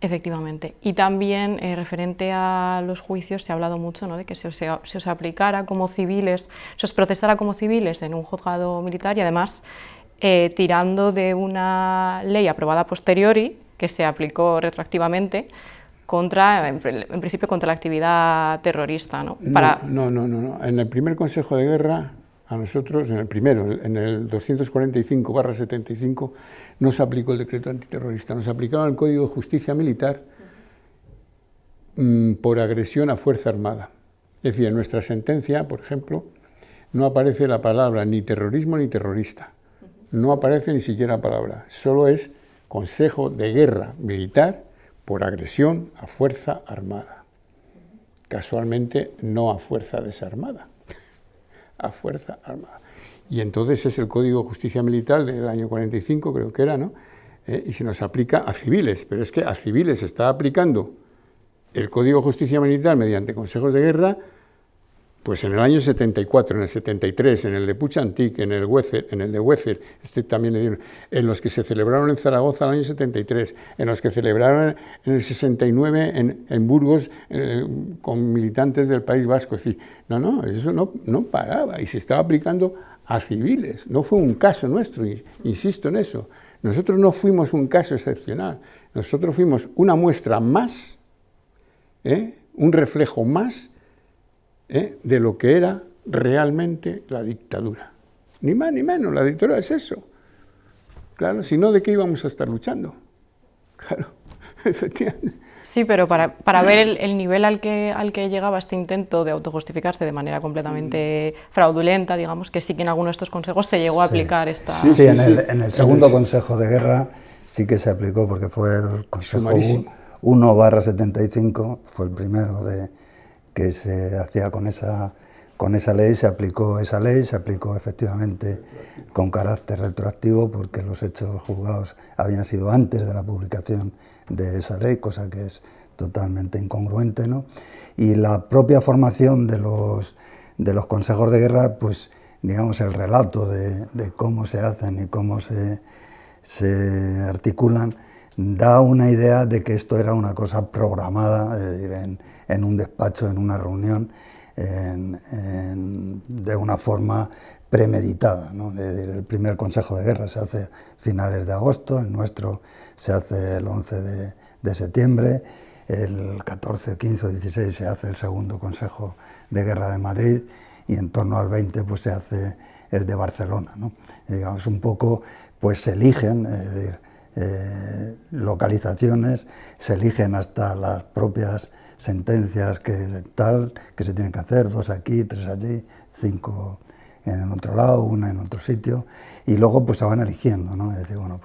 Efectivamente. Y también, referente a los juicios, se ha hablado mucho, ¿no?, de que se os aplicara como civiles, se os procesara como civiles en un juzgado militar y además tirando de una ley aprobada a posteriori, que se aplicó retroactivamente, en principio contra la actividad terrorista, ¿no? No. En el primer Consejo de Guerra, a nosotros, en el 245/75, no se aplicó el decreto antiterrorista, nos aplicaron el Código de Justicia Militar por agresión a fuerza armada. Es decir, en nuestra sentencia, por ejemplo, no aparece la palabra ni terrorismo ni terrorista, no aparece ni siquiera la palabra, solo es Consejo de Guerra Militar por agresión a fuerza armada. Casualmente, no a fuerza desarmada, a fuerza armada. Y entonces es el Código de Justicia Militar del año 45, creo que era, ¿no? Y se nos aplica a civiles, pero es que a civiles se está aplicando el Código de Justicia Militar mediante consejos de guerra, pues en el año 74, en el 73, en el de Puig-Antich, en el de Wezer, también le dieron, en los que se celebraron en Zaragoza en el año 73, en los que celebraron en el 69 en Burgos con militantes del País Vasco. Es decir, eso no paraba y se estaba aplicando a civiles. No fue un caso nuestro, insisto en eso. Nosotros no fuimos un caso excepcional, nosotros fuimos una muestra más, un reflejo más de lo que era realmente la dictadura. Ni más ni menos, la dictadura es eso. Claro, si no, ¿de qué íbamos a estar luchando? Claro, efectivamente. Sí, pero para ver el nivel al que llegaba este intento de autojustificarse de manera completamente fraudulenta, digamos, que sí que en alguno de estos consejos se llegó a aplicar esta... Sí, en el segundo Consejo de Guerra sí que se aplicó, porque fue el Consejo 1/75, fue el primero que se hacía con esa ley, se aplicó esa ley, se aplicó efectivamente con carácter retroactivo, porque los hechos juzgados habían sido antes de la publicación de esa ley, cosa que es totalmente incongruente, ¿no? Y la propia formación de los consejos de guerra, pues digamos el relato de cómo se hacen y cómo se articulan, da una idea de que esto era una cosa programada, es decir, en un despacho, en una reunión, de una forma premeditada, ¿no? Es decir, el primer Consejo de Guerra se hace a finales de agosto, el nuestro se hace el 11 de septiembre, el 14, 15 o 16 se hace el segundo Consejo de Guerra de Madrid y en torno al 20 pues se hace el de Barcelona, ¿no? Y digamos un poco pues se eligen, es decir, localizaciones, se eligen hasta las propias sentencias que se tienen que hacer, 2 aquí, 3 allí, 5 en el otro lado, 1 en otro sitio, y luego pues se van eligiendo, ¿no? Es decir, bueno,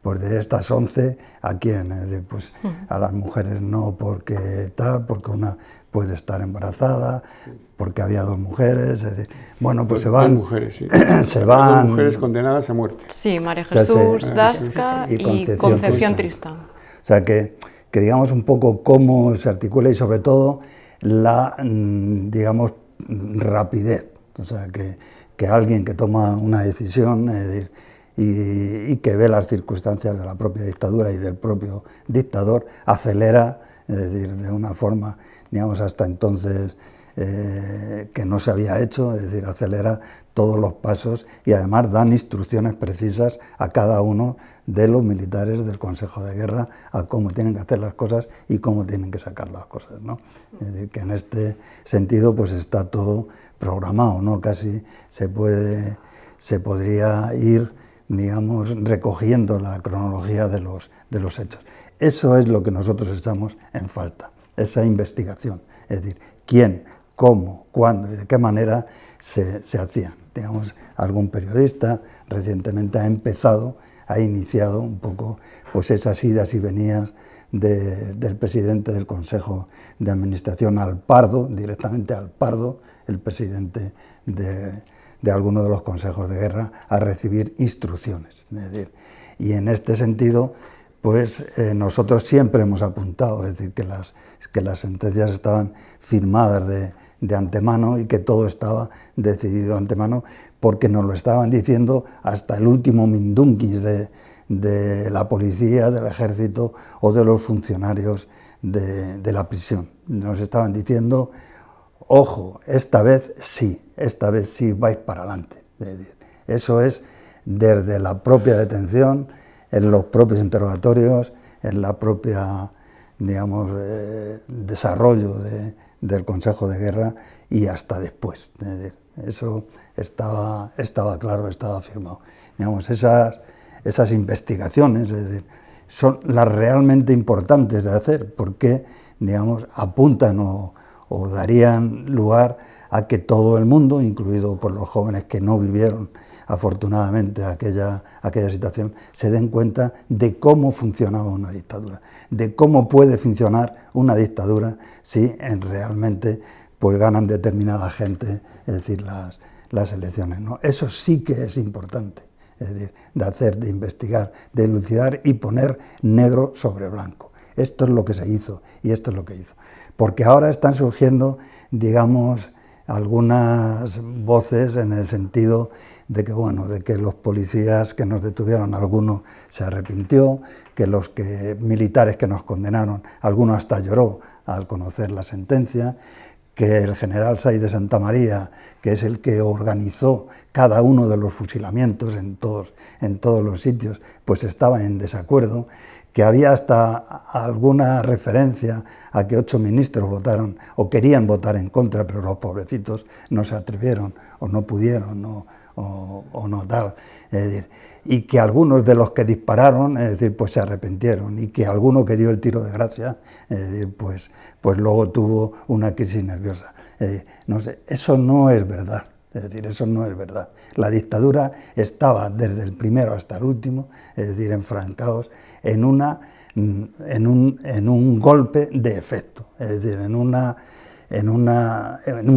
pues de estas 11, ¿a quién? Es decir, pues a las mujeres no, porque porque una puede estar embarazada, porque había 2 mujeres, es decir, bueno, pues se van... mujeres, sí. Se van... 2 mujeres condenadas a muerte. Sí, María Jesús Dasca y Concepción Tristán. O sea, que digamos un poco cómo se articula y sobre todo la, digamos, rapidez. O sea, que alguien que toma una decisión y que ve las circunstancias de la propia dictadura y del propio dictador, acelera, es decir, de una forma, digamos, hasta entonces que no se había hecho, es decir, acelera todos los pasos y además dan instrucciones precisas a cada uno de los militares del Consejo de Guerra a cómo tienen que hacer las cosas y cómo tienen que sacar las cosas, ¿no? Es decir, que en este sentido pues está todo programado, ¿no? Casi se podría ir, digamos, recogiendo la cronología de los hechos. Eso es lo que nosotros echamos en falta, esa investigación, es decir, quién, cómo, cuándo y de qué manera se hacían. Digamos, algún periodista recientemente ha iniciado un poco pues esas idas y venidas del presidente del Consejo de Administración al Pardo, directamente al Pardo, el presidente de alguno de los consejos de guerra, a recibir instrucciones. Es decir, y en este sentido, pues nosotros siempre hemos apuntado, es decir, que las sentencias estaban firmadas de antemano y que todo estaba decidido de antemano, porque nos lo estaban diciendo hasta el último mindunquis de la policía, del ejército o de los funcionarios de la prisión. Nos estaban diciendo, ojo, esta vez sí vais para adelante. Es decir, eso es desde la propia detención, en los propios interrogatorios, en la propia, digamos, desarrollo del Consejo de Guerra y hasta después. Es decir, eso estaba claro, estaba firmado. Digamos, esas investigaciones, es decir, son las realmente importantes de hacer, porque, digamos, apuntan o darían lugar a que todo el mundo, incluido por los jóvenes que no vivieron afortunadamente aquella situación, se den cuenta de cómo funcionaba una dictadura, de cómo puede funcionar una dictadura si realmente pues ganan determinada gente, es decir, las elecciones, ¿no? Eso sí que es importante, es decir, de investigar, de elucidar y poner negro sobre blanco. Esto es lo que se hizo y esto es lo que hizo. Porque ahora están surgiendo, digamos, algunas voces en el sentido de que, bueno, de que los policías que nos detuvieron, alguno se arrepintió, que los militares que nos condenaron, alguno hasta lloró al conocer la sentencia, que el general Saiz de Santa María, que es el que organizó cada uno de los fusilamientos en todos los sitios, pues estaba en desacuerdo, que había hasta alguna referencia a que 8 ministros votaron o querían votar en contra, pero los pobrecitos no se atrevieron o no pudieron o o no tal. Es decir, y que algunos de los que dispararon, es decir, pues se arrepintieron, y que alguno que dio el tiro de gracia, es decir, pues luego tuvo una crisis nerviosa. No sé, eso no es verdad. Es decir, eso no es verdad. La dictadura estaba desde el primero hasta el último, es decir, enfrancados en un golpe de efecto, es decir, en un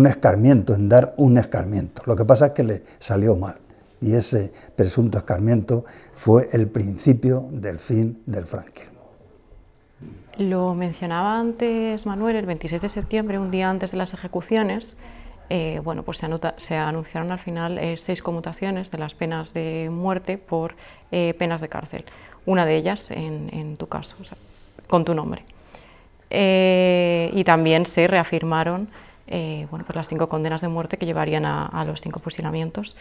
escarmiento, en dar un escarmiento. Lo que pasa es que le salió mal, y ese presunto escarmiento fue el principio del fin del franquismo. Lo mencionaba antes Manuel, el 26 de septiembre, un día antes de las ejecuciones, bueno, pues se anunciaron al final 6 conmutaciones de las penas de muerte por penas de cárcel. Una de ellas en tu caso, o sea, con tu nombre. Y también se reafirmaron bueno, pues las 5 condenas de muerte que llevarían a los 5 fusilamientos.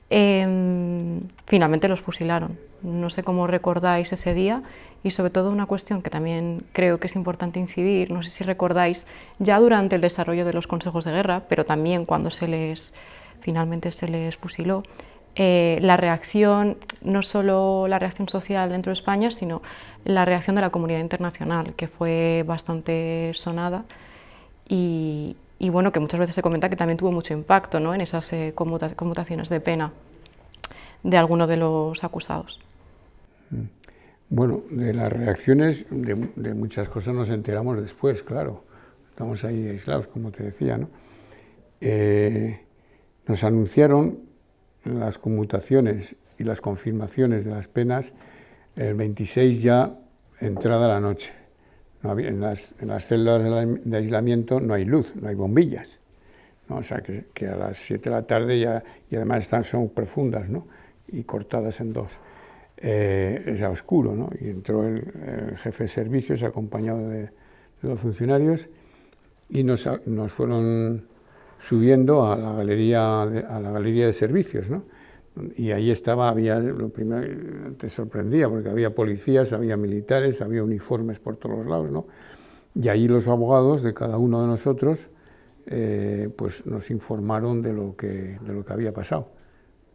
Finalmente los fusilaron. No sé cómo recordáis ese día, y sobre todo una cuestión que también creo que es importante incidir, no sé si recordáis, ya durante el desarrollo de los consejos de guerra, pero también cuando finalmente se les fusiló, la reacción, no solo la reacción social dentro de España, sino la reacción de la comunidad internacional, que fue bastante sonada y bueno, que muchas veces se comenta que también tuvo mucho impacto, ¿no?, en esas conmutaciones de pena de alguno de los acusados. Bueno, de las reacciones de muchas cosas nos enteramos después, claro. Estamos ahí aislados, como te decía, ¿no? Nos anunciaron las conmutaciones y las confirmaciones de las penas el 26 ya entrada la noche. No había, en las celdas de aislamiento no hay luz, no hay bombillas, ¿no? O sea que a las 7 de la tarde ya, y además son profundas, ¿no?, y cortadas en 2. Es a oscuro, ¿no? Y entró el jefe de servicios acompañado de los funcionarios y nos fueron subiendo a la galería de servicios, ¿no? Y ahí había, lo primero te sorprendía, porque había policías, había militares, había uniformes por todos los lados, ¿no? Y ahí los abogados de cada uno de nosotros pues nos informaron de lo que había pasado.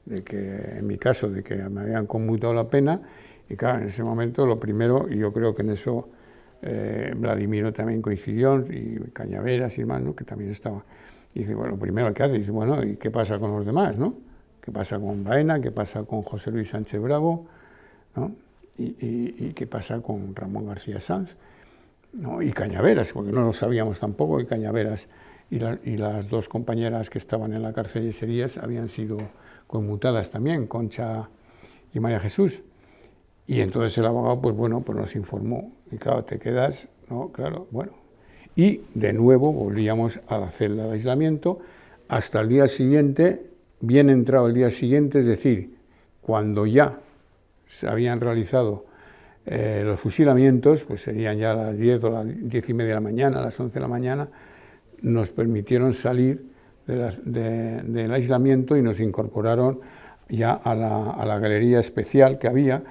De que, en mi caso, de que me habían conmutado la pena, y claro, en ese momento lo primero, y yo creo que en eso Vladimiro también coincidió, y Cañaveras y demás, ¿no?, que también estaba. Y dice, bueno, lo primero que hace, dice, bueno, ¿y qué pasa con los demás, no? ¿Qué pasa con Baena? ¿Qué pasa con José Luis Sánchez Bravo? ¿No? ¿Y qué pasa con Ramón García Sanz? ¿No? Y Cañaveras, porque no lo sabíamos tampoco, y Cañaveras y las 2 compañeras que estaban en la cárcel de Yeserías habían sido conmutadas también, Concha y María Jesús. Y entonces el abogado, pues bueno, pues nos informó, y claro, te quedas, ¿no? Claro, bueno. Y de nuevo volvíamos a la celda de aislamiento hasta el día siguiente, bien entrado el día siguiente, es decir, cuando ya se habían realizado los fusilamientos, pues serían ya las 10 o las 10:30 de la mañana, a las 11 de la mañana, nos permitieron salir del aislamiento y nos incorporaron ya a la galería especial que había,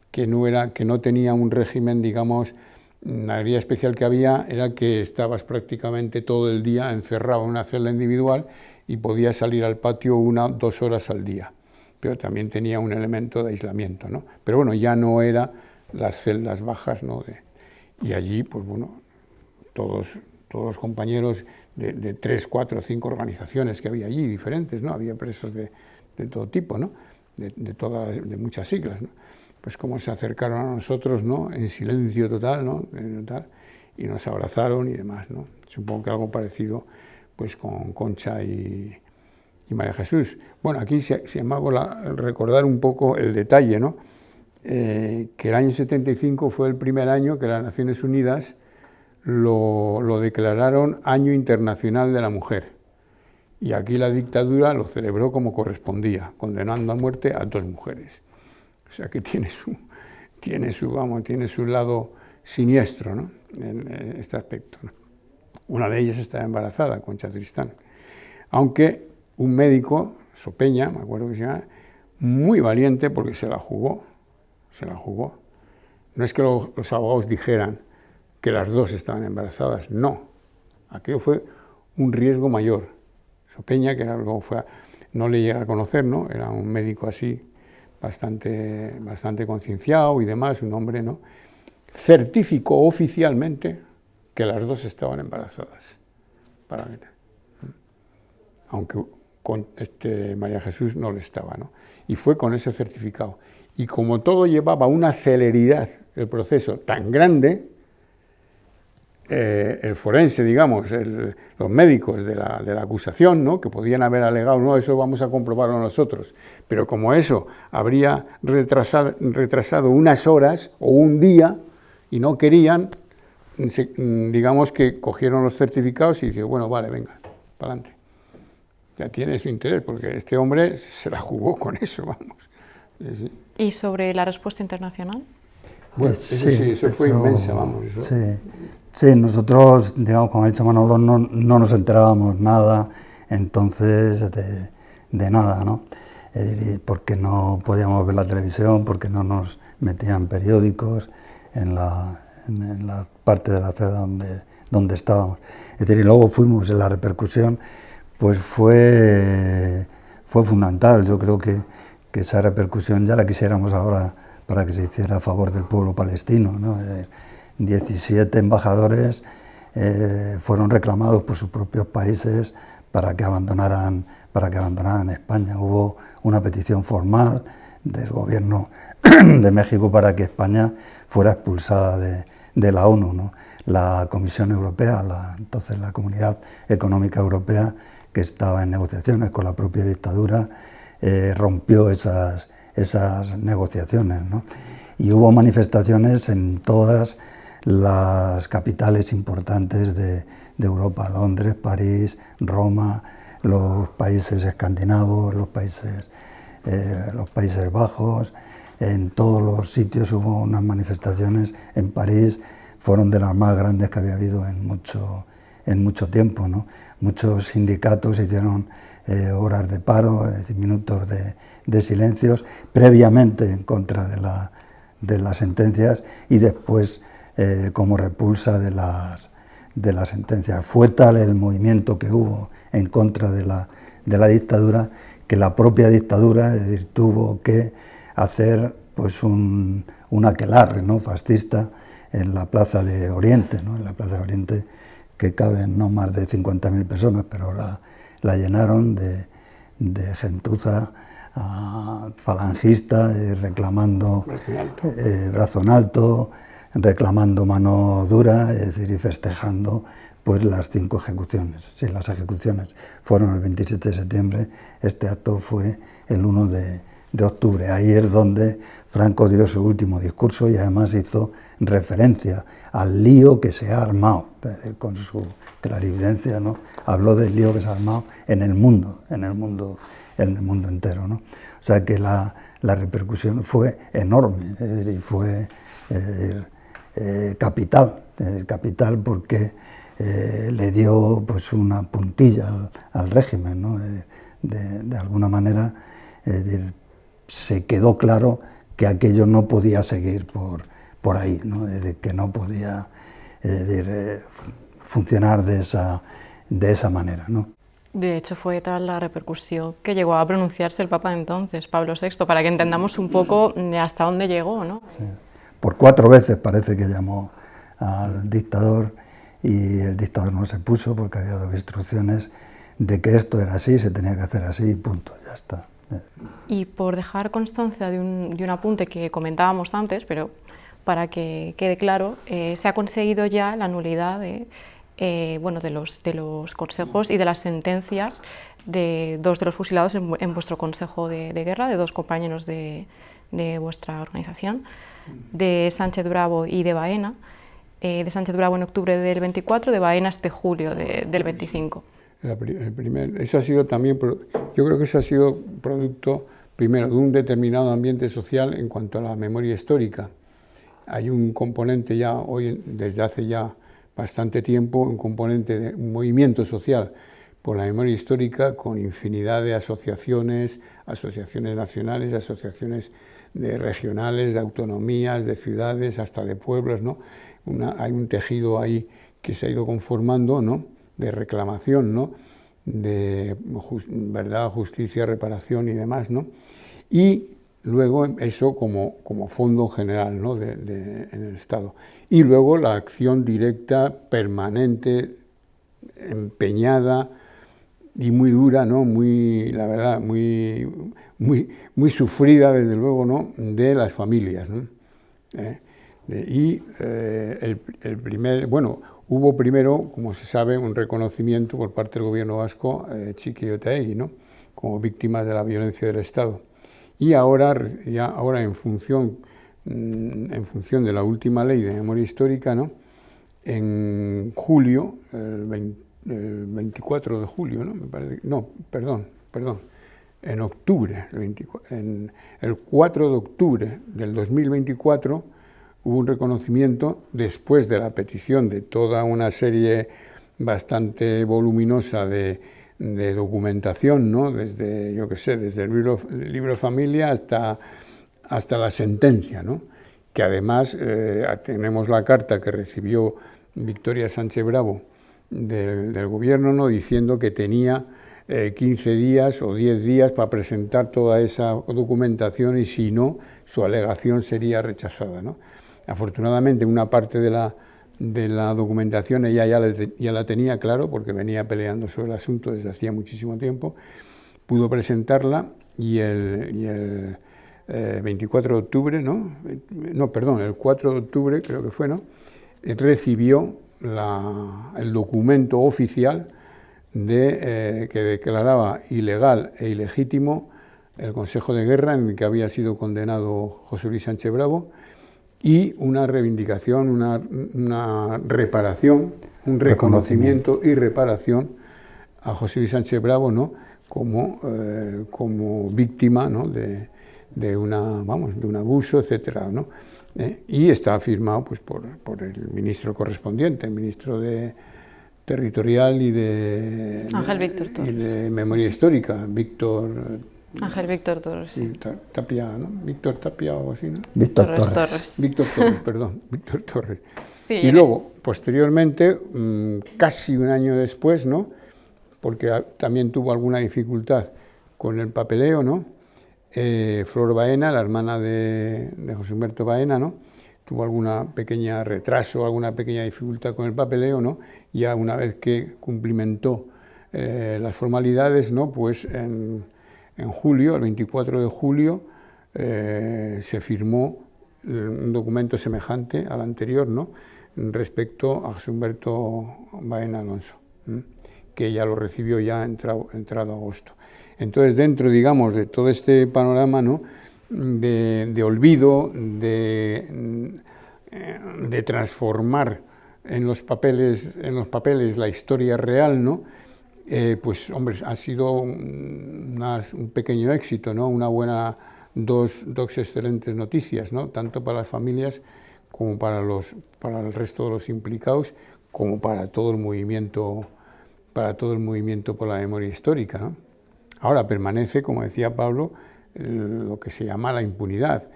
que no tenía un régimen, digamos. La galería especial que había era que estabas prácticamente todo el día encerrado en una celda individual y podías salir al patio 1 o 2 horas al día, pero también tenía un elemento de aislamiento, ¿no? Pero bueno, ya no era las celdas bajas, ¿no? Y allí, pues bueno, todos los compañeros de 3, 4, 5 organizaciones que había allí, diferentes, ¿no? Había presos de todo tipo, ¿no? De muchas siglas, ¿no? Pues cómo se acercaron a nosotros, ¿no?, en silencio total, ¿no?, y nos abrazaron y demás, ¿no? Supongo que algo parecido pues con Concha y María Jesús. Bueno, aquí se me hago recordar un poco el detalle, ¿no? Que el año 75 fue el primer año que las Naciones Unidas lo declararon Año Internacional de la Mujer. Y aquí la dictadura lo celebró como correspondía, condenando a muerte a 2 mujeres. O sea que tiene su lado siniestro, ¿no?, en este aspecto, ¿no? Una de ellas estaba embarazada, Concha Tristán. Aunque un médico, Sopeña, me acuerdo que se llama, muy valiente porque se la jugó. No es que los abogados dijeran que las 2 estaban embarazadas, no. Aquello fue un riesgo mayor. Sopeña, que luego fue no le llega a conocer, ¿no? Era un médico así, bastante concienciado y demás, un hombre, ¿no? Certificó oficialmente que las dos estaban embarazadas, aunque con María Jesús no lo estaba, ¿no? Y fue con ese certificado. Y como todo llevaba una celeridad, el proceso tan grande, el forense, digamos, los médicos de la acusación, ¿no? Que podían haber alegado, no, eso vamos a comprobarlo nosotros, pero como eso habría retrasado unas horas o un día y no querían, digamos que cogieron los certificados y dijeron, bueno, vale, venga, para adelante. Ya tiene su interés, porque este hombre se la jugó con eso, vamos. Sí. ¿Y sobre la respuesta internacional? Bueno, eso fue inmensa, vamos. Eso. Sí, nosotros, digamos, como ha dicho Manolo, no nos enterábamos nada, entonces, de nada, ¿no? Porque no podíamos ver la televisión, porque no nos metían periódicos en la parte de la ciudad donde estábamos. Es decir, y luego fuimos, en la repercusión, pues fue fundamental. Yo creo que esa repercusión ya la quisiéramos ahora para que se hiciera a favor del pueblo palestino, ¿no? 17 embajadores fueron reclamados por sus propios países para que abandonaran España. Hubo una petición formal del gobierno de México para que España fuera expulsada de la ONU, ¿no? La Comisión Europea, entonces la Comunidad Económica Europea, que estaba en negociaciones con la propia dictadura, rompió esas negociaciones, ¿no? Y hubo manifestaciones en todas las capitales importantes de Europa, Londres, París, Roma, los países escandinavos, los Países Bajos. En todos los sitios hubo unas manifestaciones. En París fueron de las más grandes que había habido en mucho tiempo, ¿no? Muchos sindicatos hicieron horas de paro, minutos de silencios, previamente en contra de las sentencias y después como repulsa de las sentencias. Fue tal el movimiento que hubo en contra de la dictadura que la propia dictadura, es decir, tuvo que hacer pues un aquelarre, ¿no? Fascista en la Plaza de Oriente, ¿no? En la Plaza de Oriente, que caben no más de 50.000 personas, pero la llenaron de gentuza falangista, reclamando brazo en alto, reclamando mano dura, es decir, y festejando pues las 5 ejecuciones. Sí, las ejecuciones fueron el 27 de septiembre, este acto fue el 1 de octubre. Ahí es donde Franco dio su último discurso y además hizo referencia al lío que se ha armado, con su clarividencia, ¿no? Habló del lío que se ha armado en el mundo entero, ¿no? O sea que la repercusión fue enorme, y fue capital porque le dio pues una puntilla al régimen, ¿no? De alguna manera se quedó claro que aquello no podía seguir por ahí, ¿no? Es decir, que no podía funcionar de esa manera, ¿no? De hecho, fue tal la repercusión que llegó a pronunciarse el Papa entonces, Pablo VI, para que entendamos un poco hasta dónde llegó, ¿no? Sí. Por 4 veces parece que llamó al dictador y el dictador no se puso porque había dado instrucciones de que esto era así, se tenía que hacer así y punto, ya está. Y por dejar constancia de un apunte que comentábamos antes, pero para que quede claro, se ha conseguido ya la nulidad de los consejos y de las sentencias de 2 de los fusilados en vuestro consejo de guerra, de 2 compañeros de vuestra organización, de Sánchez Bravo y de Baena. De Sánchez Bravo en octubre del 24, de Baena este julio del 25. Eso ha sido también, yo creo que eso ha sido producto, primero, de un determinado ambiente social en cuanto a la memoria histórica. Hay un componente ya hoy, desde hace ya bastante tiempo, un componente de un movimiento social por la memoria histórica con infinidad de asociaciones nacionales, asociaciones regionales, de autonomías, de ciudades, hasta de pueblos, ¿no? Hay un tejido ahí que se ha ido conformando, ¿no? De reclamación, ¿no? verdad, justicia, reparación y demás, ¿no? Y luego eso como fondo general, ¿no? en el Estado. Y luego la acción directa, permanente, empeñada y muy dura, ¿no? La verdad, muy sufrida, desde luego, ¿no? De las familias, ¿no? Hubo primero, como se sabe, un reconocimiento por parte del gobierno vasco, Txiki y Otaegi, ¿no? Como víctimas de la violencia del Estado. Y ahora en función de la última ley de memoria histórica, ¿no? En julio, el 24 de julio, ¿no? Me parece, no, perdón, en octubre, el 4 de octubre del 2024, hubo un reconocimiento, después de la petición de toda una serie bastante voluminosa de documentación, ¿no? Desde, yo qué sé, desde el libro de familia hasta la sentencia, ¿no? Que además tenemos la carta que recibió Victoria Sánchez Bravo del gobierno, ¿no? Diciendo que tenía 15 días o 10 días para presentar toda esa documentación y si no, su alegación sería rechazada, ¿no? Afortunadamente, una parte de la documentación ella ya la tenía, claro, porque venía peleando sobre el asunto desde hacía muchísimo tiempo, pudo presentarla y el 24 de octubre, ¿no? No, perdón, el 4 de octubre creo que fue, ¿no? Recibió el documento oficial que declaraba ilegal e ilegítimo el Consejo de Guerra en el que había sido condenado José Luis Sánchez Bravo, y una reivindicación, una reparación, un reconocimiento y reparación a José Luis Sánchez Bravo, ¿no? como víctima, ¿no? de un abuso, etcétera, ¿no? Y está firmado pues por el ministro correspondiente, el ministro de Territorial y de Ángel Víctor Torres. Y de Memoria Histórica, Ángel Víctor Torres, sí. Tapia, ¿no? Víctor Tapia o algo así, ¿no? Víctor Torres. Víctor Torres, perdón, Víctor Torres. Sí, y luego, posteriormente, casi un año después, ¿no? Porque también tuvo alguna dificultad con el papeleo, ¿no? Flor Baena, la hermana de José Humberto Baena, ¿no? Tuvo alguna pequeña retraso, alguna pequeña dificultad con el papeleo, ¿no? Ya una vez que cumplimentó las formalidades, ¿no? Pues en julio, el 24 de julio, se firmó un documento semejante al anterior, ¿no? Respecto a José Humberto Baena Alonso, que ya lo recibió ya entrado agosto. Entonces, dentro, digamos, de todo este panorama, ¿no? de olvido, de transformar en los papeles la historia real, ¿no? Pues, hombre, ha sido un pequeño éxito, ¿no? Dos excelentes noticias, ¿no? Tanto para las familias como para el resto de los implicados, como para todo el movimiento por la memoria histórica, ¿no? Ahora permanece, como decía Pablo, lo que se llama la impunidad.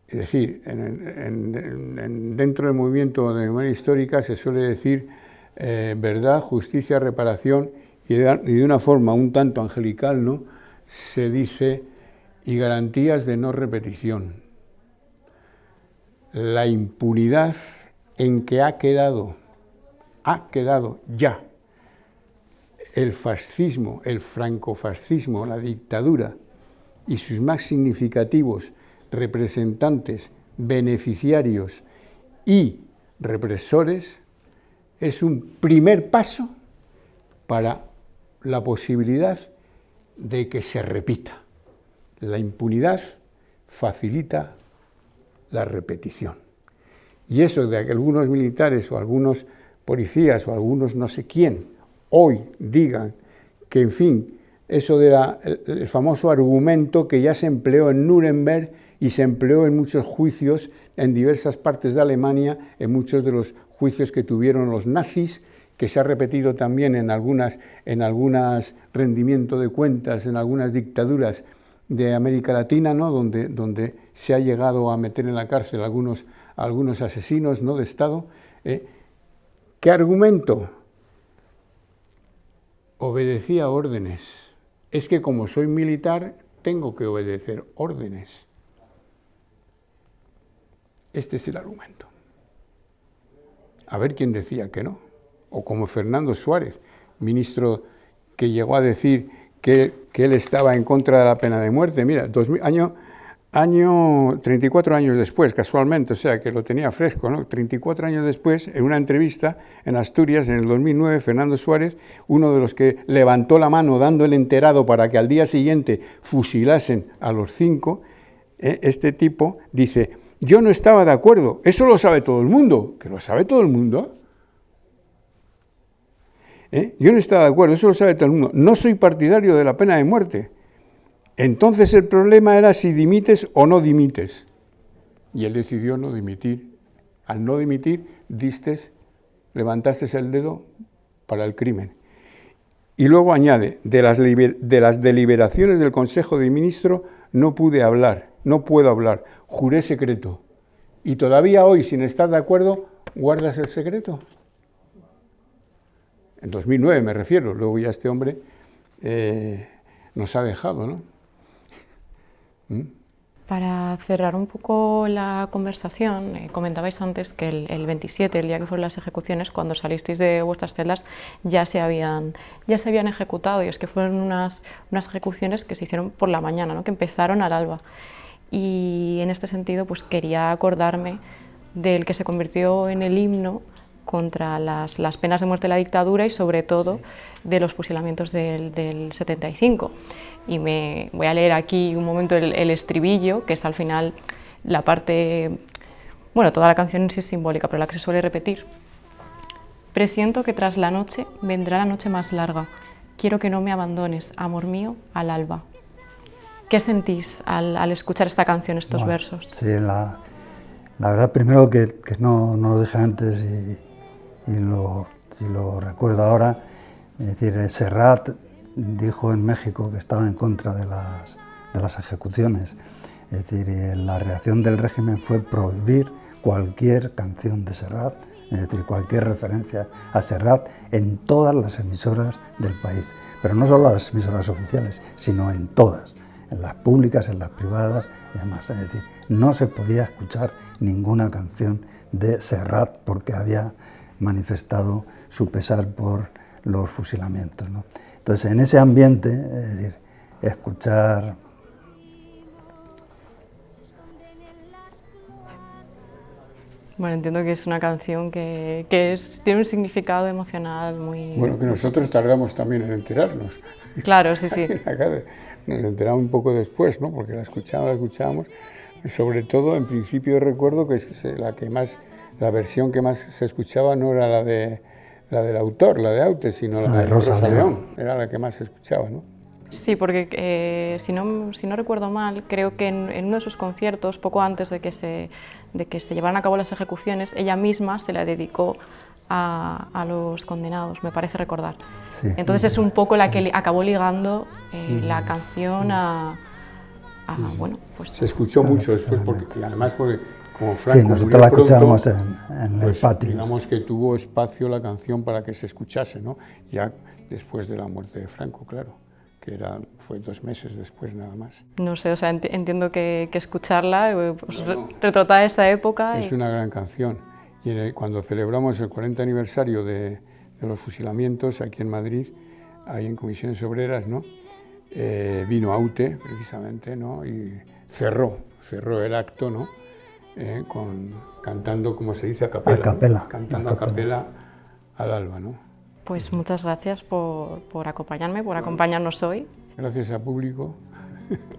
Es decir, dentro del movimiento de memoria histórica se suele decir verdad, justicia, reparación, y de una forma un tanto angelical, ¿no? Se dice, y garantías de no repetición. La impunidad en que ha quedado ya el fascismo, el francofascismo, la dictadura y sus más significativos representantes, beneficiarios y represores, es un primer paso para la posibilidad de que se repita. La impunidad facilita la repetición. Y eso de que algunos militares o algunos policías o algunos no sé quién hoy digan que, en fin, eso el famoso argumento que ya se empleó en Nuremberg y se empleó en muchos juicios en diversas partes de Alemania, en muchos de los juicios que tuvieron los nazis, que se ha repetido también en algunas rendimiento de cuentas, en algunas dictaduras de América Latina, ¿no? donde se ha llegado a meter en la cárcel a algunos asesinos, ¿no? de Estado. ¿Qué argumento? obedecía órdenes. Es que como soy militar, tengo que obedecer órdenes. Este es el argumento. A ver quién decía que no. O como Fernando Suárez, ministro que llegó a decir que él estaba en contra de la pena de muerte. Mira, 34 años después, casualmente, o sea, que lo tenía fresco, ¿no? 34 años después, en una entrevista en Asturias, en el 2009, Fernando Suárez, uno de los que levantó la mano dando el enterado para que al día siguiente fusilasen a los 5, este tipo dice: yo no estaba de acuerdo, eso lo sabe todo el mundo, que lo sabe todo el mundo. Yo no estaba de acuerdo, eso lo sabe todo el mundo, no soy partidario de la pena de muerte. Entonces el problema era si dimites o no dimites. Y él decidió no dimitir. Al no dimitir, levantaste el dedo para el crimen. Y luego añade, de las deliberaciones del Consejo de Ministros no puedo hablar, juré secreto. Y todavía hoy, sin estar de acuerdo, guardas el secreto. En 2009 me refiero, luego ya este hombre nos ha dejado, ¿no? Para cerrar un poco la conversación, comentabais antes que el 27, el día que fueron las ejecuciones, cuando salisteis de vuestras celdas, ya se habían ejecutado, y es que fueron unas ejecuciones que se hicieron por la mañana, ¿no? Que empezaron al alba. Y en este sentido, pues quería acordarme del que se convirtió en el himno contra las penas de muerte de la dictadura y sobre todo de los fusilamientos del 75. Y me voy a leer aquí un momento el estribillo, que es al final la parte, bueno, toda la canción en sí es simbólica, pero la que se suele repetir. Presiento que tras la noche vendrá la noche más larga, quiero que no me abandones, amor mío, al alba. ¿Qué sentís al escuchar esta canción, estos versos? Sí, la verdad, primero que no lo dije antes y si lo recuerdo ahora, es decir, Serrat dijo en México que estaba en contra de las ejecuciones. Es decir, la reacción del régimen fue prohibir cualquier canción de Serrat, es decir, cualquier referencia a Serrat en todas las emisoras del país. Pero no solo las emisoras oficiales, sino en todas, en las públicas, en las privadas y demás. Es decir, no se podía escuchar ninguna canción de Serrat porque había manifestado su pesar por los fusilamientos, ¿no? Entonces, en ese ambiente, es decir, escuchar Bueno, entiendo que es una canción que tiene un significado emocional muy... Bueno, que nosotros tardamos también en enterarnos. Claro, sí, sí. Nos enteramos un poco después, ¿no? Porque la escuchábamos. Sobre todo, en principio recuerdo que la versión que más se escuchaba no era la del autor, la de Aute, sino la de Rosa León. Era la que más se escuchaba, ¿no? Sí, porque si no recuerdo mal, creo que en uno de sus conciertos, poco antes de que se llevaran a cabo las ejecuciones, ella misma se la dedicó a los condenados, me parece recordar. Sí, entonces es un poco la que acabó ligando la canción bueno, pues... Se escuchó mucho después, porque como Franco... Sí, nosotros la escuchábamos en el patio. Digamos que tuvo espacio la canción para que se escuchase, ¿no? Ya después de la muerte de Franco, claro, que fue 2 meses después nada más. No sé, o sea, entiendo que escucharla pues, retrotrae esta época. Es una gran canción. Y cuando celebramos el 40 aniversario de los fusilamientos aquí en Madrid, ahí en Comisiones Obreras, ¿no? Vino Aute, precisamente, ¿no? Y cerró el acto, ¿no? Cantando, como se dice, a capela. Cantando a capela al alba, ¿no? Pues muchas gracias por acompañarme, por acompañarnos hoy. Gracias al público.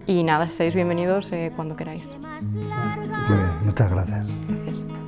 Y nada, estáis bienvenidos cuando queráis. Muy bien, muchas gracias. Gracias.